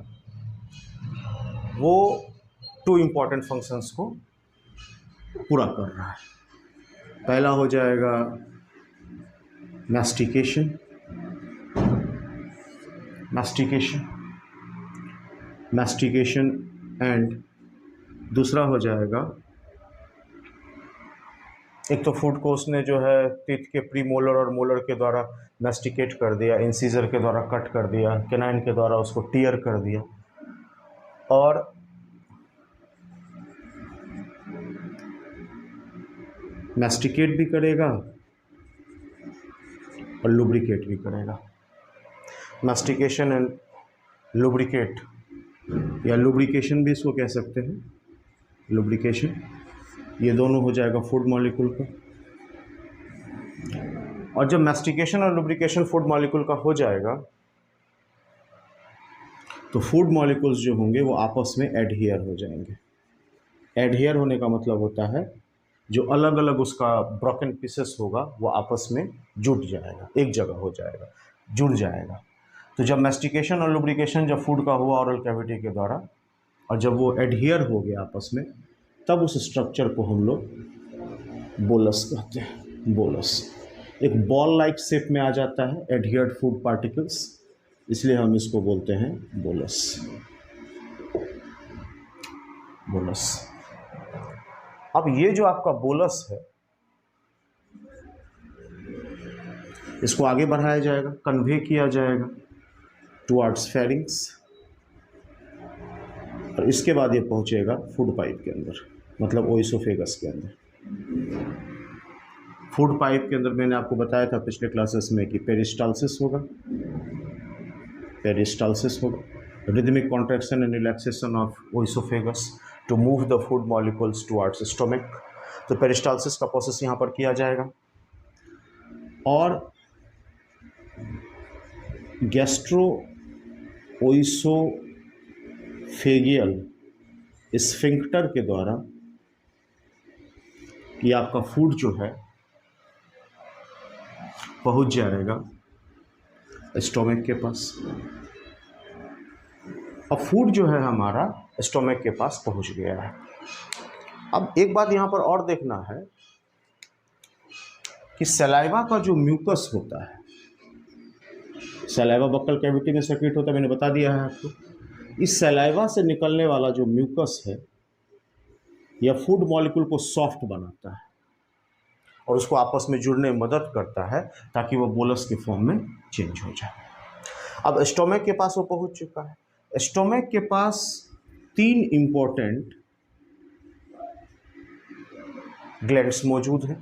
वो टू इम्पॉर्टेंट फंक्शंस को पूरा कर रहा है। पहला हो जाएगा मैस्टिकेशन, मैस्टिकेशन एंड दूसरा हो जाएगा, एक तो फूड को उसने जो है टीथ के प्री मोलर और मोलर के द्वारा मैस्टिकेट कर दिया, इंसीजर के द्वारा कट कर दिया, कैनाइन के द्वारा उसको टीयर कर दिया, और मैस्टिकेट भी करेगा और लुब्रिकेट भी करेगा। मैस्टिकेशन एंड लुब्रिकेट, या लुब्रिकेशन भी इसको कह सकते हैं, लुब्रिकेशन, ये दोनों हो जाएगा फूड मॉलिक्यूल का। और जब मैस्टिकेशन और लुब्रिकेशन फूड मॉलिक्यूल का हो जाएगा तो फूड मॉलिक्यूल्स जो होंगे वो आपस में एडहियर हो जाएंगे। एडहियर होने का मतलब होता है जो अलग अलग उसका ब्रोकन पीसेस होगा वो आपस में जुट जाएगा, एक जगह हो जाएगा, जुड़ जाएगा। तो जब मैस्टिकेशन और लुब्रिकेशन जब फूड का हुआ ओरल कैविटी के द्वारा, और जब वो एडहियर हो गया आपस में, तब उस स्ट्रक्चर को हम लोग बोलस कहते हैं। बोलस एक बॉल लाइक शेप में आ जाता है एडहियर्ड फूड पार्टिकल्स, इसलिए हम इसको बोलते हैं बोलस। बोलस। अब ये जो आपका बोलस है, इसको आगे बढ़ाया जाएगा, कन्वे किया जाएगा टुवर्ड्स फेरिंग्स, और इसके बाद ये पहुंचेगा फूड पाइप के अंदर, मतलब ओइसोफेगस के अंदर। फूड पाइप के अंदर मैंने आपको बताया था पिछले क्लासेस में कि पेरिस्टाल्सिस होगा, पेरिस्टाल्सिस होगा, rhythmic contraction and relaxation of oesophagus to move the food molecules towards stomach. तो पेरिस्टाल्सिस का प्रोसेस यहाँ पर किया जाएगा। और गैस्ट्रो ओइसोफेगियल स्फिंक्टर के द्वारा ये आपका फूड जो है पहुंच जाएगा स्टोमक के पास। अब फूड जो है हमारा स्टोमक के पास पहुंच गया है। अब एक बात यहाँ पर और देखना है कि सलाइवा का जो म्यूकस होता है, सलाइवा बक्कल कैविटी में सेक्रेट होता है, मैंने बता दिया है आपको। इस सलाइवा से निकलने वाला जो म्यूकस है यह फूड मॉलिक्यूल को सॉफ्ट बनाता है और उसको आपस में जुड़ने में मदद करता है ताकि वो बोलस के फॉर्म में चेंज हो जाए। अब स्टोमक के पास वो पहुंच चुका है। स्टोमक के पास 3 इम्पोर्टेंट ग्लैंड्स मौजूद हैं।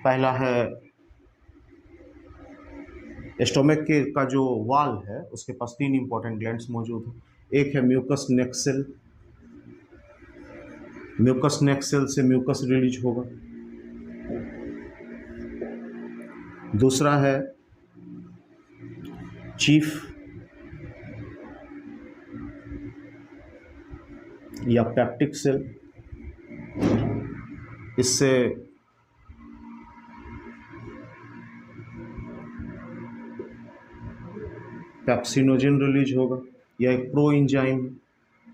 पहला है स्टोमक के का जो वाल है उसके पास 3 इम्पोर्टेंट ग्लैंड्स मौजूद हैं। एक है mucus neck cell, mucus neck cell से म्यूकस रिलीज होगा। दूसरा है चीफ या पेप्टिक सेल, इससे पेप्सिनोजेन रिलीज होगा। यह एक प्रो एंजाइम है।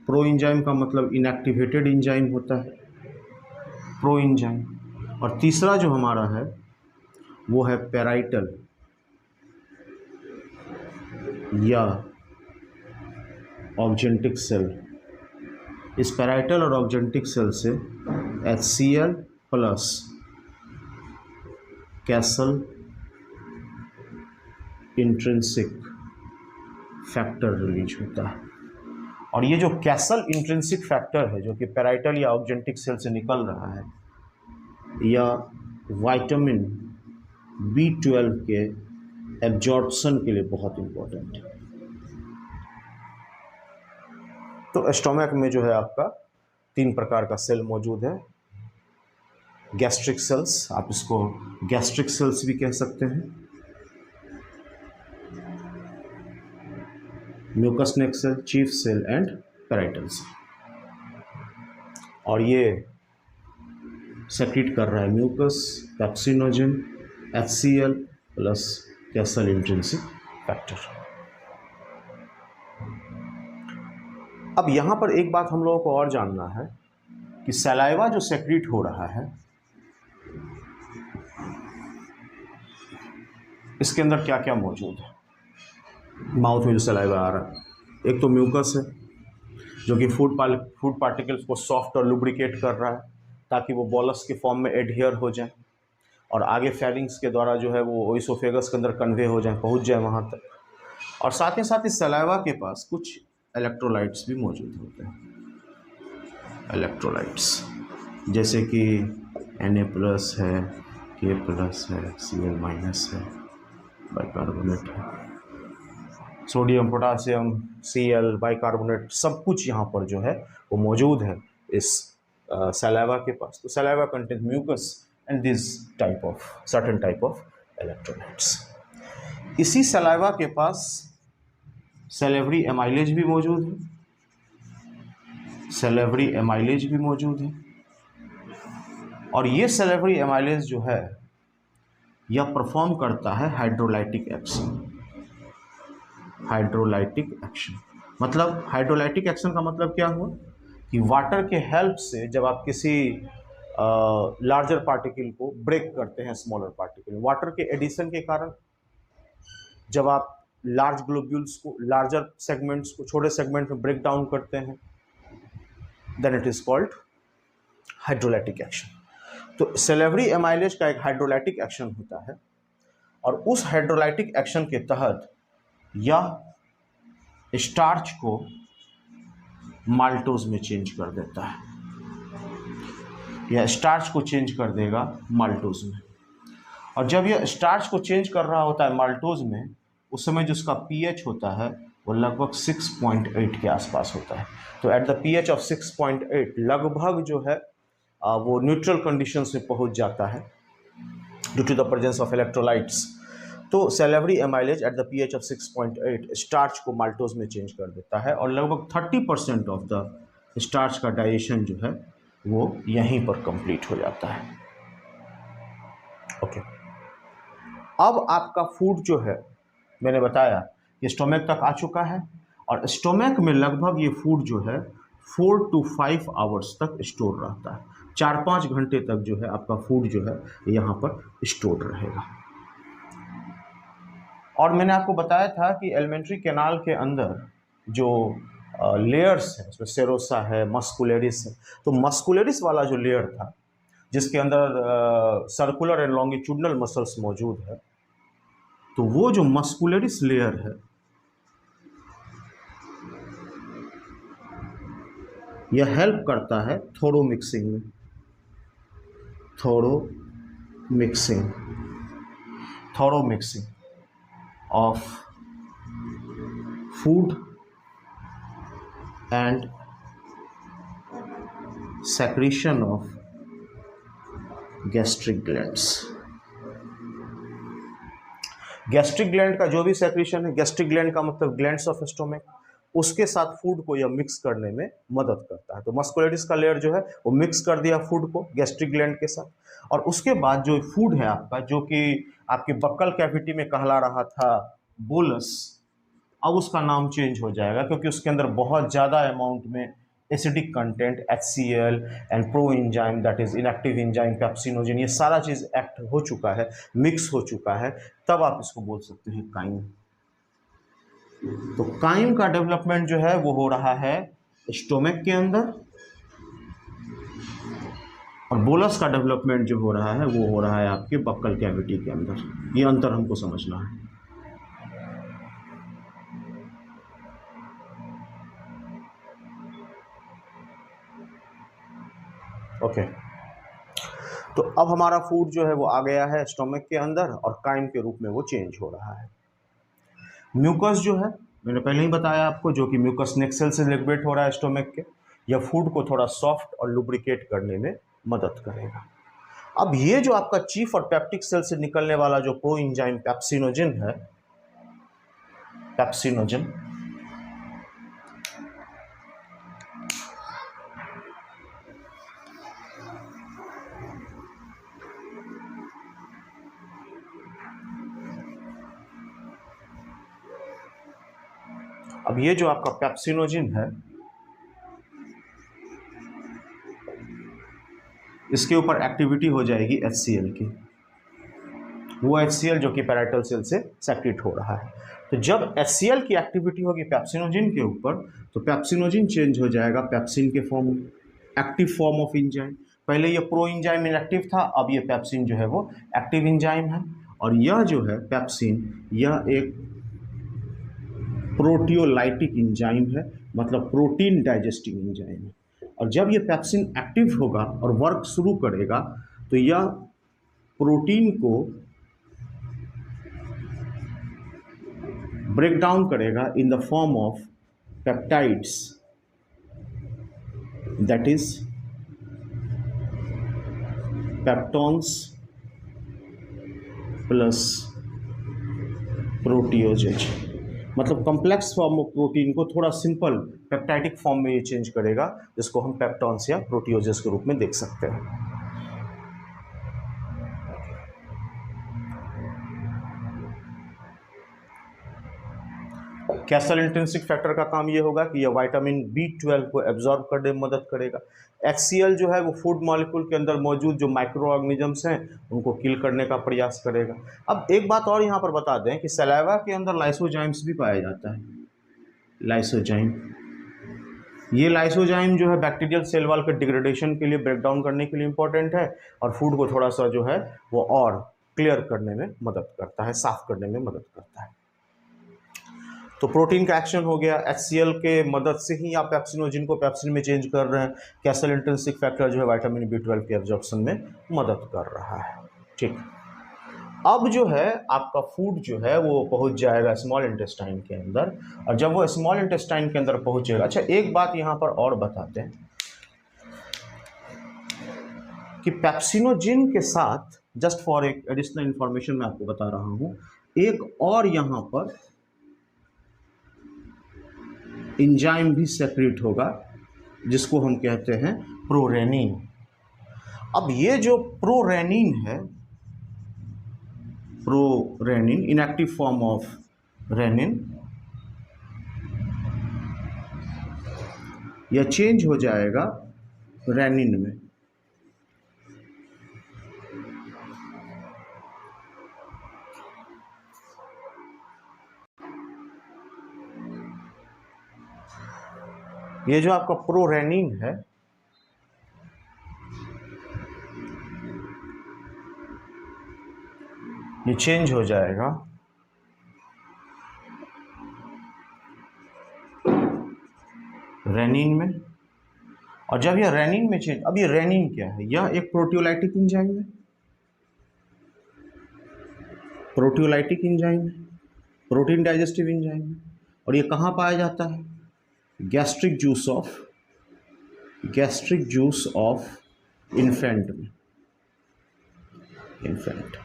प्रो एंजाइम का मतलब इनएक्टिवेटेड एंजाइम होता है, प्रो एंजाइम। और तीसरा जो हमारा है वो है पेराइटल या ऑक्जेंटिक सेल। इस पेराइटल और ऑक्जेंटिक सेल से HCl plus Castle intrinsic factor release होता है। और ये जो कैसल इंट्रिंसिक फैक्टर है जो कि पैराइटल या ऑक्जेंटिक सेल से निकल रहा है, या विटामिन B12 के एब्जॉर्प्शन के लिए बहुत इम्पोर्टेंट है। तो स्टोमक में जो है आपका 3 प्रकार का सेल मौजूद है। गैस्ट्रिक सेल्स, आप इसको गैस्ट्रिक सेल्स भी कह सकते हैं, mucus neck cell, chief cell and parietal cell. और ये सेक्रीट कर रहा है mucus, pepsinogen, HCl plus Castle intrinsic factor. अब यहाँ पर एक बात हम लोगों को और जानना है कि सलाइवा जो सेक्रीट हो रहा है इसके अंदर क्या क्या मौजूद है। माउथ में जो सलाइवा आ रहा है, एक तो म्यूकस है जो कि फूड पार्टिकल्स को सॉफ्ट और लुब्रिकेट कर रहा है ताकि वो बॉलस के फॉर्म में एडहियर हो जाए और आगे फेरिंग्स के द्वारा जो है वो ओइसोफेगस के अंदर कन्वे हो जाए, पहुंच जाए वहाँ तक। और साथ ही इस सलाइवा के पास कुछ इलेक्ट्रोलाइट्स भी मौजूद होते हैं। इलेक्ट्रोलाइट्स जैसे कि Na+ है, K+ है, Cl- है, बाइकार्बोनेट है, सोडियम, पोटासियम, Cl, बाइकार्बोनेट, सब कुछ यहाँ पर जो है वो मौजूद है इस सलाइवा के पास। तो saliva contains mucus and this type of certain type of electrolytes. इसी सलाइवा के पास सैलिवरी एमाइलेज भी मौजूद है, सैलिवरी एमाइलेज भी मौजूद है। और ये सैलिवरी एमाइलेज जो है यह परफॉर्म करता है हाइड्रोलाइटिक एक्शन। हाइड्रोलाइटिक एक्शन मतलब, हाइड्रोलाइटिक एक्शन का मतलब क्या हुआ कि वाटर के हेल्प से जब आप किसी लार्जर पार्टिकल को ब्रेक करते हैं स्मॉलर पार्टिकल, वाटर के एडिशन के कारण जब आप लार्ज ग्लोब्यूल्स को, लार्जर सेगमेंट्स को छोटे सेगमेंट में ब्रेक डाउन करते हैं, then it is called hydrolytic action. तो सैलिवरी एमाइलेज का एक हाइड्रोलाइटिक एक्शन होता है और उस हाइड्रोलाइटिक एक्शन के तहत यह स्टार्च को माल्टोज में चेंज कर देता है, यह स्टार्च को चेंज कर देगा माल्टोज में। और जब यह स्टार्च को चेंज कर रहा होता है माल्टोज में, उस समय जो उसका pH होता है वो लगभग 6.8 के आसपास होता है। तो एट द pH ऑफ 6.8 लगभग जो है वो न्यूट्रल कंडीशंस में पहुंच जाता है due to the presence of electrolytes. तो salivary amylase at the pH of 6.8 starch को माल्टोज में चेंज कर देता है और लगभग 30% ऑफ द स्टार्च का डाइजेशन जो है वो यहीं पर कंप्लीट हो जाता है। ओके, अब आपका फूड जो है मैंने बताया कि स्टोमक तक आ चुका है और स्टोमक में लगभग ये फूड जो है 4 to 5 आवर्स तक स्टोर रहता है। 4-5 घंटे तक जो है आपका फूड जो है यहाँ पर स्टोर रहेगा। और मैंने आपको बताया था कि एलिमेंट्री कैनाल के अंदर जो लेयर्स है उसमें सेरोसा है, मस्कुलरिस है। तो मस्कुलरिस वाला जो लेयर था जिसके अंदर सर्कुलर एंड लॉन्गिट्यूडनल मसल्स मौजूद है, तो वो जो मस्कुलरिस लेयर है यह हेल्प करता है थोरो मिक्सिंग में, thorough mixing of food and secretion of gastric glands. Gastric gland का जो भी सेक्रेशन है, गैस्ट्रिक ग्लैंड का मतलब ग्लैंड्स ऑफ स्टोमक, उसके साथ फूड को यह मिक्स करने में मदद करता है। तो मस्कुलरिस का लेयर जो है वो मिक्स कर दिया फूड को गैस्ट्रिक ग्लैंड के साथ, और उसके बाद जो फूड है आपका जो कि आपकी बक्कल कैविटी में कहला रहा था बोलस, अब उसका नाम चेंज हो जाएगा क्योंकि उसके अंदर बहुत ज़्यादा अमाउंट में acidic content HCl and pro enzyme that is inactive enzyme pepsinogen, ये सारा चीज़ एक्ट हो चुका है, मिक्स हो चुका है, तब आप इसको बोल सकते हैं काइम। तो काइम का डेवलपमेंट जो है वो हो रहा है स्टोमक के अंदर, और बोलस का डेवलपमेंट जो हो रहा है वो हो रहा है आपके बक्कल कैविटी के अंदर। ये अंतर हमको समझना है। ओके, तो अब हमारा फूड जो है वो आ गया है स्टोमक के अंदर और काइम के रूप में वो चेंज हो रहा है। म्यूकस जो है मैंने पहले ही बताया आपको, जो कि म्यूकस नेक सेल से लिक्विड हो रहा है स्टोमक के, यह फूड को थोड़ा सॉफ्ट और लुब्रिकेट करने में मदद करेगा। अब ये जो आपका चीफ और पेप्टिक सेल से निकलने वाला जो प्रो एंजाइम पेप्सिनोजन है, पेप्सिनोजन, अब ये जो आपका पेप्सिनोजन है, इसके ऊपर एक्टिविटी हो जाएगी HCl की, वो HCl जो कि पैराइटल सेल से सेक्रेट हो रहा है। तो जब HCl की एक्टिविटी होगी पेप्सिनोजन के ऊपर, तो पेप्सिनोजन चेंज हो जाएगा पेप्सिन के form, active form of enzyme. पहले ये प्रो एंजाइम इनएक्टिव था, अब ये पेप्सिन जो है वो एक्टिव एंजाइम है। और यह जो है पेप्सिन, यह एक प्रोटियोलाइटिक एंजाइम है, मतलब प्रोटीन डाइजेस्टिंग एंजाइम है। और जब ये पेप्सिन एक्टिव होगा और वर्क शुरू करेगा, तो यह प्रोटीन को ब्रेक डाउन करेगा in the form of peptides, that is peptones plus proteoses, मतलब कॉम्प्लेक्स फॉर्म ऑफ प्रोटीन को थोड़ा सिंपल पेप्टाइडिक फॉर्म में ये चेंज करेगा, जिसको हम पेप्टॉन्स या प्रोटियोजेस के रूप में देख सकते हैं। कैसल इंट्रिंसिक फैक्टर का काम ये होगा कि यह विटामिन B12 को एब्जॉर्ब करने में मदद करेगा। HCl जो है वो फूड मॉलिक्यूल के अंदर मौजूद जो माइक्रो ऑर्गेनिजम्स हैं उनको किल करने का प्रयास करेगा। अब एक बात और यहाँ पर बता दें कि सलाइवा के अंदर लाइसोजाइम्स भी पाया जाता है, लाइसोजाइम। ये लाइसोजाइम जो है बैक्टीरियल सेल वॉल के डिग्रेडेशन के लिए, ब्रेक डाउन करने के लिए इंपॉर्टेंट है, और फूड को थोड़ा सा जो है वो और क्लियर करने में मदद करता है, साफ करने में मदद करता है। तो प्रोटीन का एक्शन हो गया, HCl के मदद से ही आप पेप्सिनोजन को पेप्सिन में चेंज कर रहे हैं। कैसल इंट्रिंसिक फैक्टर जो है विटामिन B12 के एब्जॉर्प्शन में मदद कर रहा है। ठीक, अब जो है आपका फूड जो है वो पहुंच जाएगा स्मॉल इंटेस्टाइन के अंदर, और जब वो स्मॉल इंटेस्टाइन के अंदर पहुंचेगा, अच्छा एक बात यहाँ पर और बताते हैं कि पेप्सिनोजन के साथ, जस्ट फॉर एक एडिशनल इंफॉर्मेशन मैं आपको बता रहा हूँ, एक और यहाँ पर एंजाइम भी सेक्रेट होगा जिसको हम कहते हैं प्रोरेनिन। अब ये जो प्रोरेनिन है, prorenin inactive form of renin, यह चेंज हो जाएगा रेनिन में। ये जो आपका प्रोरेनिन है, ये चेंज हो जाएगा रेनिन में। और जब यह रेनिन में चेंज, अब ये रेनिन क्या है, यह एक प्रोटियोलाइटिक एंजाइम है, प्रोटियोलाइटिक एंजाइम है, प्रोटीन डाइजेस्टिव एंजाइम है। और ये कहाँ पाया जाता है? गैस्ट्रिक जूस ऑफ इन्फेंट में। इन्फेंट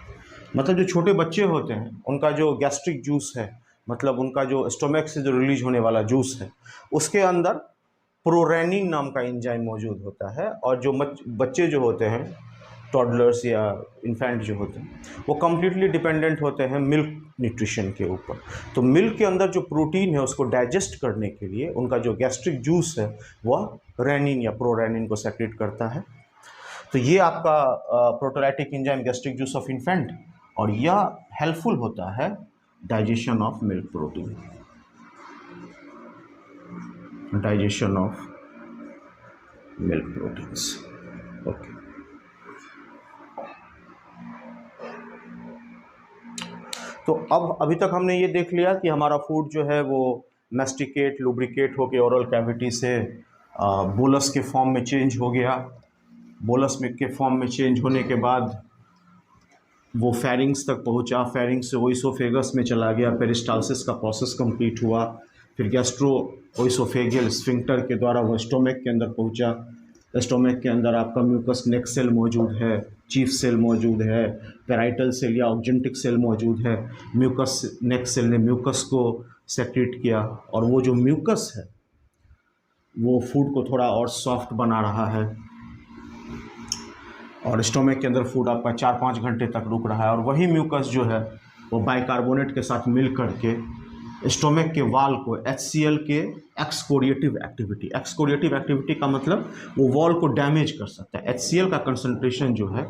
मतलब जो छोटे बच्चे होते हैं उनका जो गैस्ट्रिक जूस है, मतलब उनका जो स्टोमक से जो रिलीज होने वाला जूस है, उसके अंदर प्रोरेनिन नाम का एंजाइम मौजूद होता है। और जो बच्चे जो होते हैं, टॉडलर्स या इन्फेंट जो होते हैं, वो कम्प्लीटली डिपेंडेंट होते हैं मिल्क न्यूट्रिशन के ऊपर। तो मिल्क के अंदर जो प्रोटीन है उसको डाइजेस्ट करने के लिए उनका जो गैस्ट्रिक जूस है वह रेनिन या प्रोरेनिन को सेक्रेट करता है। तो ये आपका proteolytic enzyme gastric juice of infant, और यह हेल्पफुल होता है digestion of milk protein, digestion of milk proteins. Okay, तो अब अभी तक हमने ये देख लिया कि हमारा फूड जो है वो मैस्टिकेट, लुब्रिकेट होकर ओरल कैविटी से बोलस के फॉर्म में चेंज हो गया, बोलस में के फॉर्म में चेंज होने के बाद वो फेरिंग्स तक पहुंचा, फेरिंग्स से वो इसोफेगस में चला गया, पेरिस्टालसिस का प्रोसेस कंप्लीट हुआ, फिर गैस्ट्रो ओइसोफेगियल स्फिंक्टर के द्वारा वो स्टोमक के अंदर पहुंचा। स्टोमक के अंदर आपका म्यूकस नेक सेल मौजूद है, चीफ सेल मौजूद है, पेराइटल सेल या ऑक्जेंटिक सेल मौजूद है। म्यूकस नेक सेल ने म्यूकस को सेक्रेट किया और वो जो म्यूकस है वो फूड को थोड़ा और सॉफ्ट बना रहा है और स्टोमक के अंदर फूड आपका 4-5 घंटे तक रुक रहा है और वही म्यूकस जो है वो बाइकार्बोनेट के साथ मिल करके स्टोमक के वाल को HCl के एक्सकोरिएटिव एक्टिविटी का मतलब वो वॉल को डैमेज कर सकता है। HCl का कंसंट्रेशन जो है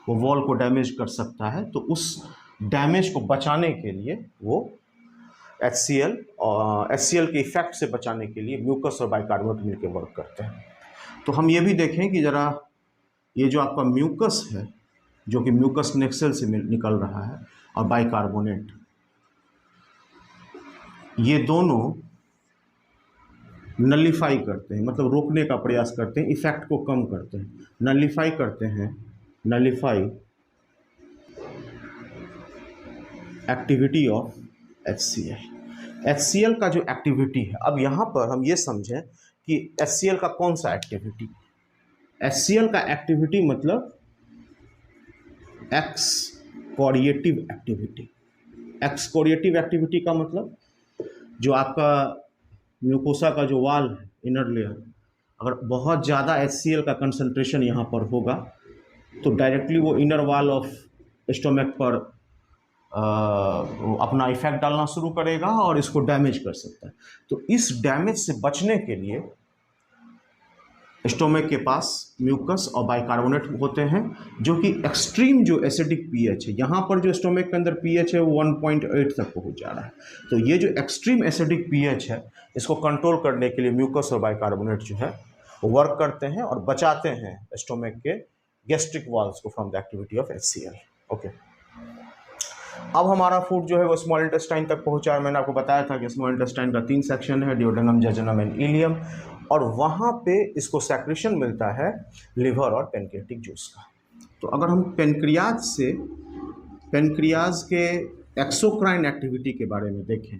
वो वॉल को डैमेज कर सकता है, तो उस डैमेज को बचाने के लिए वो HCl के इफेक्ट से बचाने के लिए म्यूकस और बाइकार्बोनेट मिलकर वर्क करते हैं। तो हम ये भी देखें कि ज़रा ये जो आपका म्यूकस है जो कि म्यूकस नेक सेल से निकल रहा है और बाइकार्बोनेट, ये दोनों नलिफाई करते हैं, मतलब रोकने का प्रयास करते हैं, इफेक्ट को कम करते हैं, नलिफाई करते हैं, नलिफाई एक्टिविटी ऑफ HCl का जो एक्टिविटी है। अब यहाँ पर हम ये समझें कि HCl का कौन सा एक्टिविटी, HCl का एक्टिविटी मतलब एक्सकोरिएटिव एक्टिविटी। एक्सकोरिएटिव एक्टिविटी का मतलब जो आपका म्यूकोसा का जो वाल है, इनर लेयर, अगर बहुत ज़्यादा HCl का कंसंट्रेशन यहाँ पर होगा तो डायरेक्टली वो इनर वाल ऑफ स्टोमक पर अपना इफेक्ट डालना शुरू करेगा और इसको डैमेज कर सकता है। तो इस डैमेज से बचने के लिए स्टोमक के पास म्यूकस और बाइकार्बोनेट होते हैं जो कि एक्सट्रीम जो एसिडिक पीएच है, यहाँ पर जो स्टोमक के अंदर पीएच है वो 1.8 तक पहुँच जा रहा है। तो ये जो एक्सट्रीम एसिडिक पीएच है इसको कंट्रोल करने के लिए म्यूकस और बाइकार्बोनेट जो है वो वर्क करते हैं और बचाते हैं स्टोमक के गैस्ट्रिक वॉल्स को from the activity of HCl। Okay, अब हमारा फूड जो है वो स्मॉल इंटेस्टाइन तक पहुँचा है। मैंने आपको बताया था कि स्मॉल इंटेस्टाइन का 3 सेक्शन है, डिओडेनम, जेजुनम एंड इलियम, और वहाँ पे इसको सेक्रेशन मिलता है लिवर और पेनक्रियाटिक जूस का। तो अगर हम पेनक्रियाज के एक्सोक्राइन एक्टिविटी के बारे में देखें,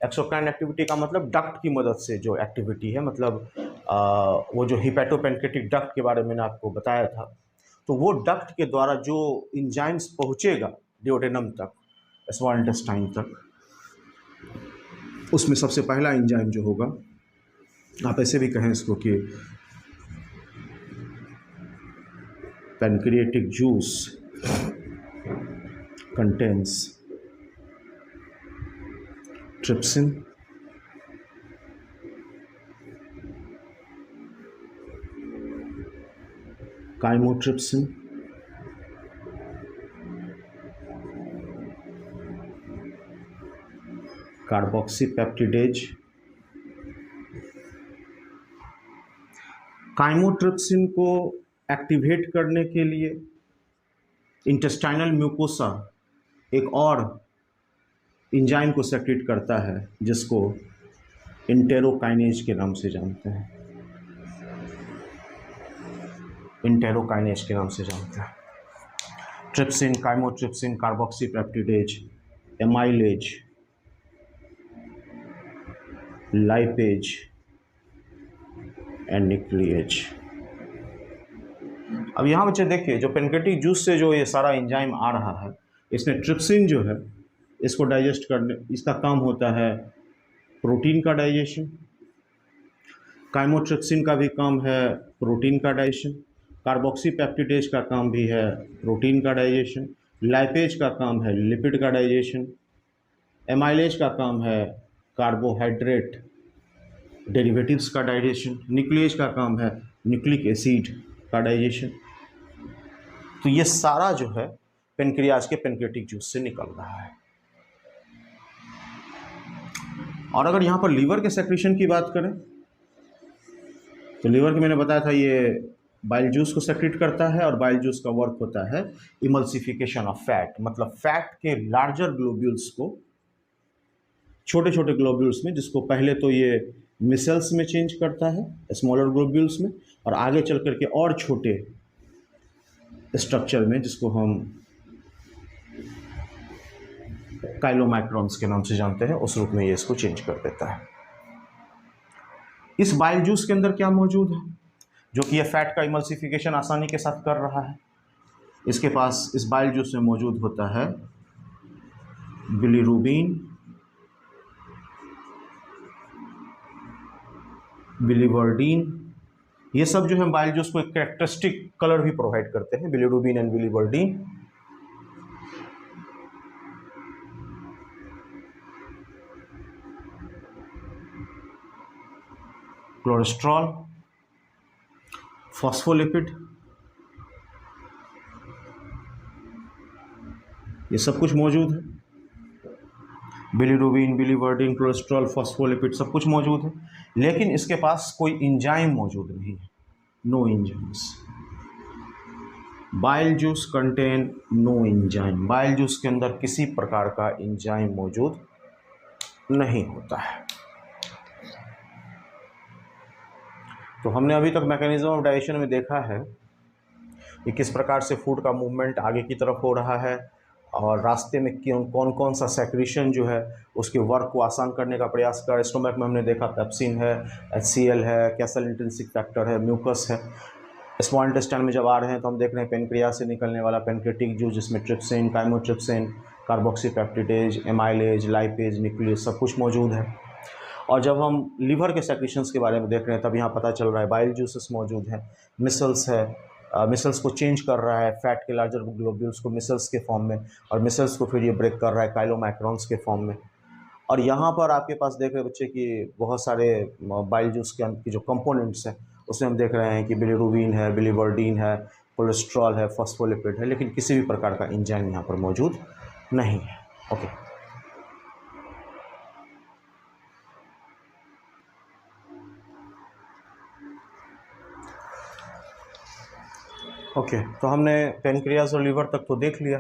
एक्सोक्राइन एक्टिविटी का मतलब डक्ट की मदद से जो एक्टिविटी है, मतलब वो जो हिपैटोपेनक्रियाटिक डक्ट के बारे में मैंने आपको बताया था, तो वो डक्ट के द्वारा जो इंजाइम्स पहुँचेगा डिओडेनम तक, स्मॉल इंटेस्टाइन तक, उसमें सबसे पहला इंजाइम जो होगा, आप ऐसे भी कहें इसको कि pancreatic juice contains trypsin, chymotrypsin, carboxypeptidase. Chymotrypsin को एक्टिवेट करने के लिए इंटेस्टाइनल म्यूकोसा एक और एंजाइम को सेक्रेट करता है जिसको इंटेरोकाइनेज के नाम से जानते हैं, इंटेरोकाइनेज के नाम से जानते हैं। Trypsin, chymotrypsin, carboxypeptidase, amylase, lipase and nuclease. अब यहाँ बच्चे देखिए, जो पेनक्रियाटिक जूस से जो ये सारा एंजाइम आ रहा है, इसमें ट्रिप्सिन जो है इसको डाइजेस्ट करने, इसका काम होता है प्रोटीन का डाइजेशन। काइमोट्रिप्सिन का भी काम है प्रोटीन का डाइजेशन। कार्बोक्सीपेप्टिडेज का काम भी है प्रोटीन का डाइजेशन। लाइपेज का काम है लिपिड का डाइजेशन। एमाइलेज का काम है कार्बोहाइड्रेट डेरिवेटिव्स का डाइजेशन। न्यूक्लिएज का काम है न्यूक्लिक एसिड का डाइजेशन। तो ये सारा जो है पेनक्रियाज के पेनक्रियाटिक जूस से निकल रहा है। और अगर यहाँ पर लीवर के सेक्रेशन की बात करें तो लीवर के मैंने बताया था ये बाइल जूस को सेक्रेट करता है और बाइल जूस का वर्क होता है इमल्सिफिकेशन ऑफ फैट, मतलब फैट के लार्जर ग्लोब्यूल्स को छोटे छोटे ग्लोब्यूल्स में, जिसको पहले तो ये मिसल्स में चेंज करता है स्मॉलर ग्लोब्यूल्स में, और आगे चल करके और छोटे स्ट्रक्चर में, जिसको हम काइलोमाइक्रॉन्स के नाम से जानते हैं, उस रूप में ये इसको चेंज कर देता है। इस बाइल जूस के अंदर क्या मौजूद है जो कि ये फैट का इमल्सिफिकेशन आसानी के साथ कर रहा है? इसके पास इस बाइल जूस में मौजूद होता है बिलीरुबिन, बिलीवर्डिन। ये सब जो है बाइल जूस को एक कैरेक्टरिस्टिक कलर भी प्रोवाइड करते हैं, bilirubin and biliverdin. Cholesterol, phospholipid, ये सब कुछ मौजूद है। बिलीरुबिन, बिलीवर्डिन, कोलेस्ट्रॉल, फॉस्फोलिपिड सब कुछ मौजूद है, लेकिन इसके पास कोई इंजाइम मौजूद नहीं है। No enzymes. Bile juice contain no enzyme. Bile juice के अंदर किसी प्रकार का इंजाइम मौजूद नहीं होता है। तो हमने अभी तक मैकेनिज्म ऑफ डाइजेशन में देखा है कि किस प्रकार से फूड का मूवमेंट आगे की तरफ हो रहा है और रास्ते में कौन कौन सा सेक्रेशन जो है उसके वर्क को आसान करने का प्रयास कर। स्टोमक में हमने देखा पेप्सिन है, HCl है, कैसल इंट्रिंसिक फैक्टर है, म्यूकस है। स्मॉल इंटेस्टाइन में जब आ रहे हैं तो हम देख रहे हैं पेनक्रियास से निकलने वाला पेनक्रेटिक जूस, जिसमें trypsin, chymotrypsin, carboxypeptidase, amylase, lipase, nucleus सब कुछ मौजूद है। और जब हम लीवर के सेक्रेशंस के बारे में देख रहे हैं तब यहाँ पता चल रहा है बाइल जूसेस मौजूद हैं, मिसल्स है, मिसल्स को चेंज कर रहा है फैट के लार्जर ग्लोब्यूल्स को मिसल्स के फॉर्म में, और मिसल्स को फिर ये ब्रेक कर रहा है काइलोमाइक्रॉन्स के फॉर्म में। और यहाँ पर आपके पास देख रहे बच्चे कि बहुत सारे बाइल जूस के जो कंपोनेंट्स हैं उसमें हम देख रहे हैं कि बिलीरुबिन है, बिलीवर्डिन है, कोलेस्ट्रॉल है, फॉस्फोलिपिड है, लेकिन किसी भी प्रकार का एंजाइम यहाँ पर मौजूद नहीं है। ओके, तो हमने पेनक्रियाज और लीवर तक तो देख लिया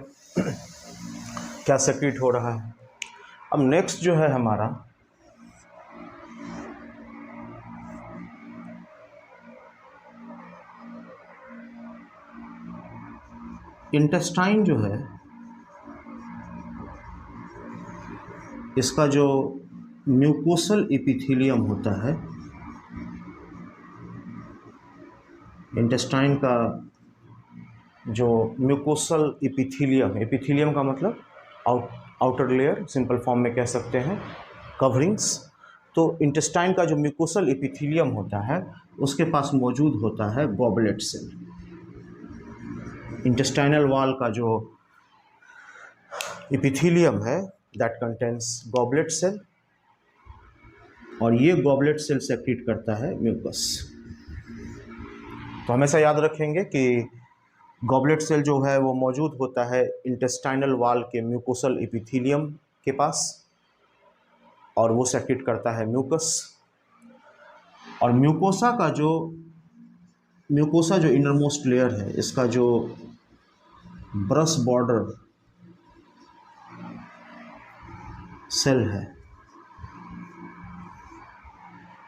क्या सेक्रेट हो रहा है। अब नेक्स्ट जो है हमारा इंटेस्टाइन जो है, इसका जो म्यूकोसल एपिथेलियम होता है, इंटेस्टाइन का जो म्यूकोसल एपिथेलियम, एपिथेलियम का मतलब आउटर लेयर, सिंपल फॉर्म में कह सकते हैं कवरिंग्स। तो इंटेस्टाइन का जो म्यूकोसल एपिथेलियम होता है उसके पास मौजूद होता है गॉबलेट सेल। इंटेस्टाइनल वॉल का जो एपिथेलियम है दैट कंटेन्स गॉबलेट सेल, और ये गॉबलेट सेल सेक्रेट करता है म्यूकस। तो हमेशा याद रखेंगे कि गॉबलेट सेल जो है वो मौजूद होता है इंटेस्टाइनल वॉल के म्यूकोसल एपिथेलियम के पास, और वो सेक्रेट करता है म्यूकस। और म्यूकोसा जो इनरमोस्ट लेयर है, इसका जो ब्रश बॉर्डर सेल है,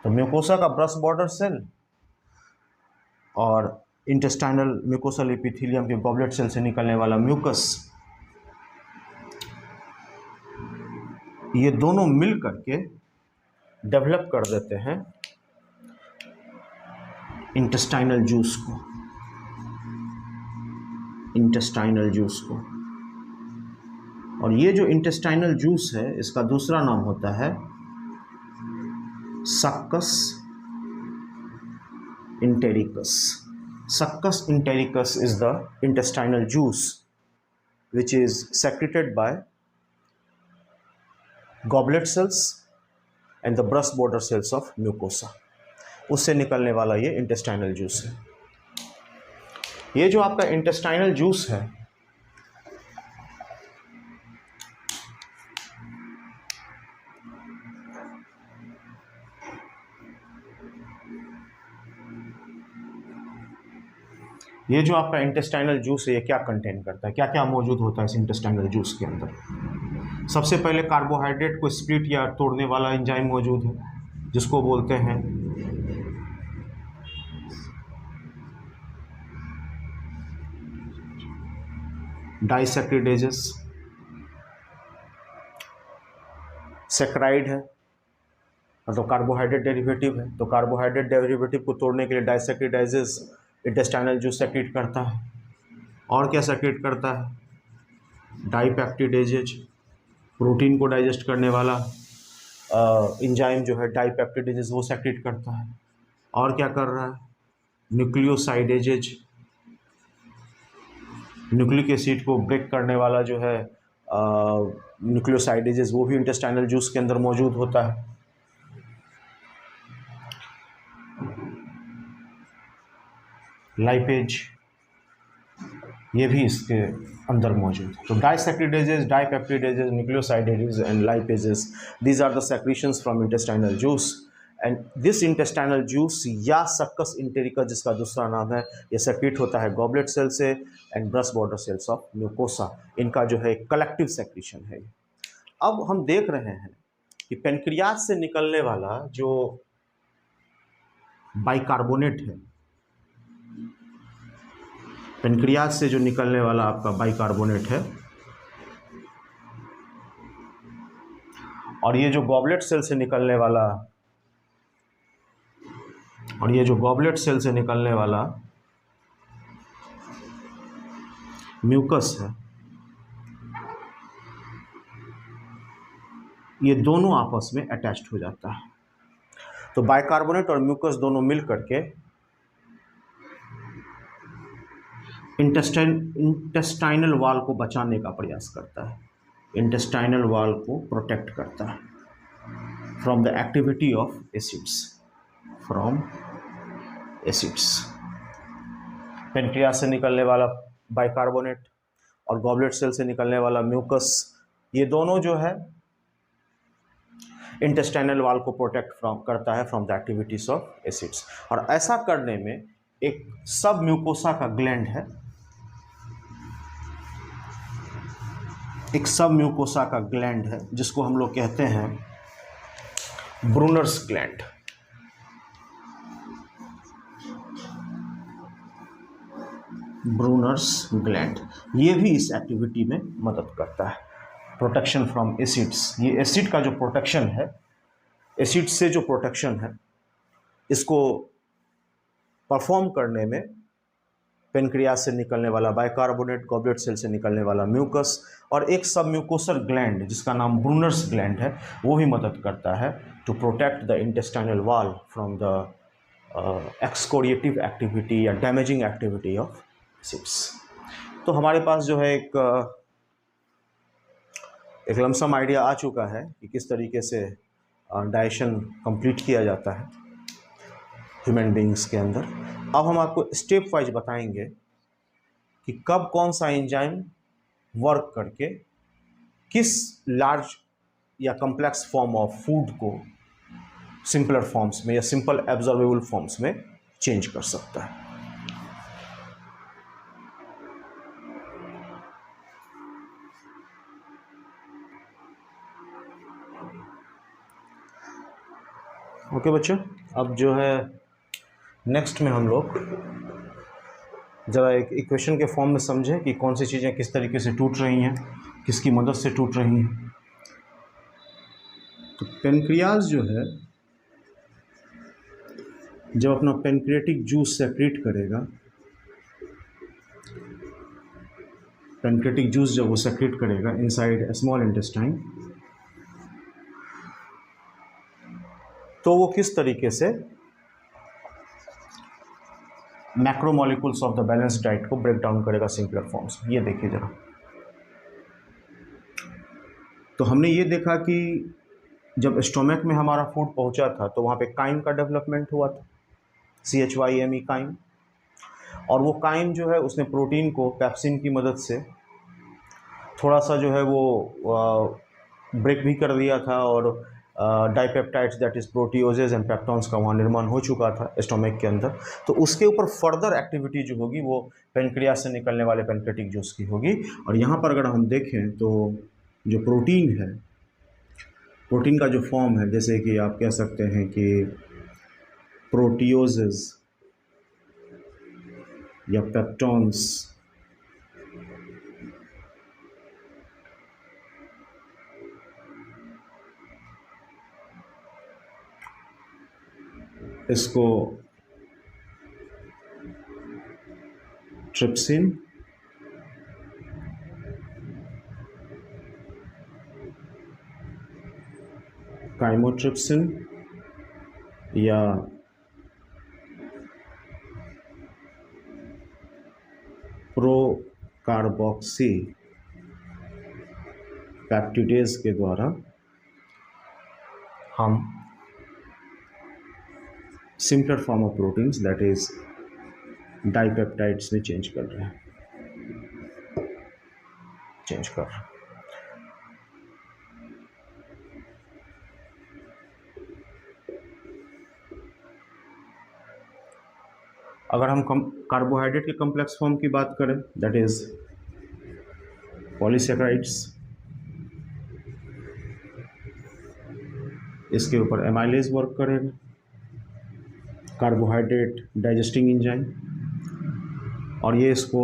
तो म्यूकोसा का ब्रश बॉर्डर सेल और इंटेस्टाइनल म्यूकोसल एपिथेलियम के गॉबलेट सेल से निकलने वाला म्यूकस, ये दोनों मिल करके डेवलप कर देते हैं इंटेस्टाइनल जूस को। और ये जो इंटेस्टाइनल जूस है इसका दूसरा नाम होता है succus इंटेरिकस। Succus entericus is the intestinal juice which is secreted by goblet cells and the brush border cells of mucosa। उससे निकलने वाला ये इंटेस्टाइनल जूस है। ये जो आपका इंटेस्टाइनल जूस है ये जो आपका इंटेस्टाइनल जूस है ये क्या कंटेन करता है, क्या क्या मौजूद होता है इस इंटेस्टाइनल जूस के अंदर? सबसे पहले कार्बोहाइड्रेट को स्प्लिट या तोड़ने वाला एंजाइम मौजूद है जिसको बोलते हैं डाइसैक्रिडेजेस, सैकराइड है मतलब कार्बोहाइड्रेट डेरिवेटिव है, तो कार्बोहाइड्रेट डेरिवेटिव को तोड़ने के लिए डाइसैक्रिडाइजेस इंटेस्टाइनल जूस सेक्रेट करता है। और क्या सेक्रेट करता है? डाइपेप्टिडेजेज, प्रोटीन को डाइजेस्ट करने वाला एंजाइम जो है डाइपेप्टिडेजेस वो सेक्रेट करता है। और क्या कर रहा है? न्यूक्लियोसाइडेजेज, न्यूक्लिक एसिड को ब्रेक करने वाला जो है न्यूक्लियोसाइडेजेस वो भी इंटेस्टाइनल जूस के अंदर मौजूद होता है। लाइपेज, ये भी इसके अंदर मौजूद है। तो disaccharidases, dipeptidases, nucleosidases and lipases, these are the secretions from intestinal juice and this intestinal juice या सक्कस इंटेरिका जिसका दूसरा नाम है, ये सेक्रेट होता है गॉबलेट सेल से and brush border cells of mucosa. इनका जो है कलेक्टिव सेक्रीशन है। अब हम देख रहे हैं कि पेनक्रियाज से निकलने वाला जो बाइकार्बोनेट है, पेनक्रियाज से जो निकलने वाला आपका बाइकार्बोनेट है, और ये जो गॉबलेट सेल से निकलने वाला म्यूकस है, ये दोनों आपस में अटैच्ड हो जाता है। तो बाइकार्बोनेट और म्यूकस दोनों मिल करके इंटेस्टाइनल वॉल को बचाने का प्रयास करता है, इंटेस्टाइनल वॉल को प्रोटेक्ट करता है from the activity of acids. Pancreas से निकलने वाला बाइकार्बोनेट और गॉबलेट सेल से निकलने वाला म्यूकस, ये दोनों जो है इंटेस्टाइनल वॉल को प्रोटेक्ट करता है from the activities of acids. और ऐसा करने में एक सब म्यूकोसा का ग्लैंड है, एक सब म्यूकोसा का ग्लैंड है जिसको हम लोग कहते हैं ब्रूनर्स ग्लैंड। ब्रूनर्स ग्लैंड ये भी इस एक्टिविटी में मदद करता है, प्रोटेक्शन फ्रॉम एसिड्स। ये एसिड का जो प्रोटेक्शन है, एसिड से जो प्रोटेक्शन है, इसको परफॉर्म करने में पेनक्रियाज से निकलने वाला बाइकार्बोनेट, गॉबलेट सेल से निकलने वाला म्यूकस और एक सब म्यूकोसल ग्लैंड जिसका नाम ब्रूनर्स ग्लैंड है, वो भी मदद करता है to protect the intestinal wall from the excoriative activity या डैमेजिंग एक्टिविटी ऑफ एसिड्स। तो हमारे पास जो है एक लमसम आइडिया आ चुका है कि किस तरीके से डाइजेशन कंप्लीट किया जाता है ह्यूमन बींग्स के अंदर। अब हम आपको स्टेप वाइज बताएंगे कि कब कौन सा एंजाइम वर्क करके किस लार्ज या कॉम्प्लेक्स फॉर्म ऑफ फूड को सिंपलर फॉर्म्स में या सिंपल एब्जॉर्बेबल फॉर्म्स में चेंज कर सकता है। ओके बच्चों, अब जो है नेक्स्ट में हम लोग ज़रा एक इक्वेशन के फॉर्म में समझें कि कौन सी चीज़ें किस तरीके से टूट रही हैं, किसकी मदद से टूट रही हैं। तो पेनक्रियाज जो है जब अपना पेनक्रियाटिक जूस सेक्रेट करेगा, पेनक्रियाटिक जूस जब वो सेक्रेट करेगा इनसाइड स्मॉल इंटेस्टाइन, तो वो किस तरीके से macromolecules of the balance diet को ब्रेक डाउन करेगा सिंपलर फॉर्म्स। ये देखिए जरा, तो हमने ये देखा कि जब स्टोमक में हमारा फूड पहुंचा था तो वहाँ पे काइम का डेवलपमेंट हुआ था, CHYME काइम, और वो काइम जो है उसने प्रोटीन को पेप्सिन की मदद से थोड़ा सा जो है वो ब्रेक भी कर दिया था और dipeptides that is proteoses and peptones का वहाँ निर्माण हो चुका था स्टोमक के अंदर। तो उसके ऊपर फर्दर एक्टिविटी जो होगी वो पेनक्रियाज से निकलने वाले पेनक्रियाटिक जूस की होगी। और यहाँ पर अगर हम देखें तो जो प्रोटीन है, प्रोटीन का जो फॉर्म है, जैसे कि आप कह सकते हैं कि प्रोटियोजेज या पेप्टॉन्स इसको ट्रिप्सिन, काइमोट्रिप्सिन या प्रोकार्बोक्सी पैप्टिडेज के द्वारा हम simpler form of proteins that is dipeptides में चेंज कर रहे हैं। अगर हम कार्बोहाइड्रेट के कॉम्प्लेक्स फॉर्म की बात करें दैट इज पॉलीसेकेराइड्स, इसके ऊपर एमाइलेज वर्क करेगा, कार्बोहाइड्रेट डाइजेस्टिंग एंजाइम, और ये इसको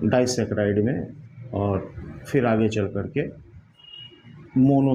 डाइसेकेराइड में और फिर आगे चल करके मोनो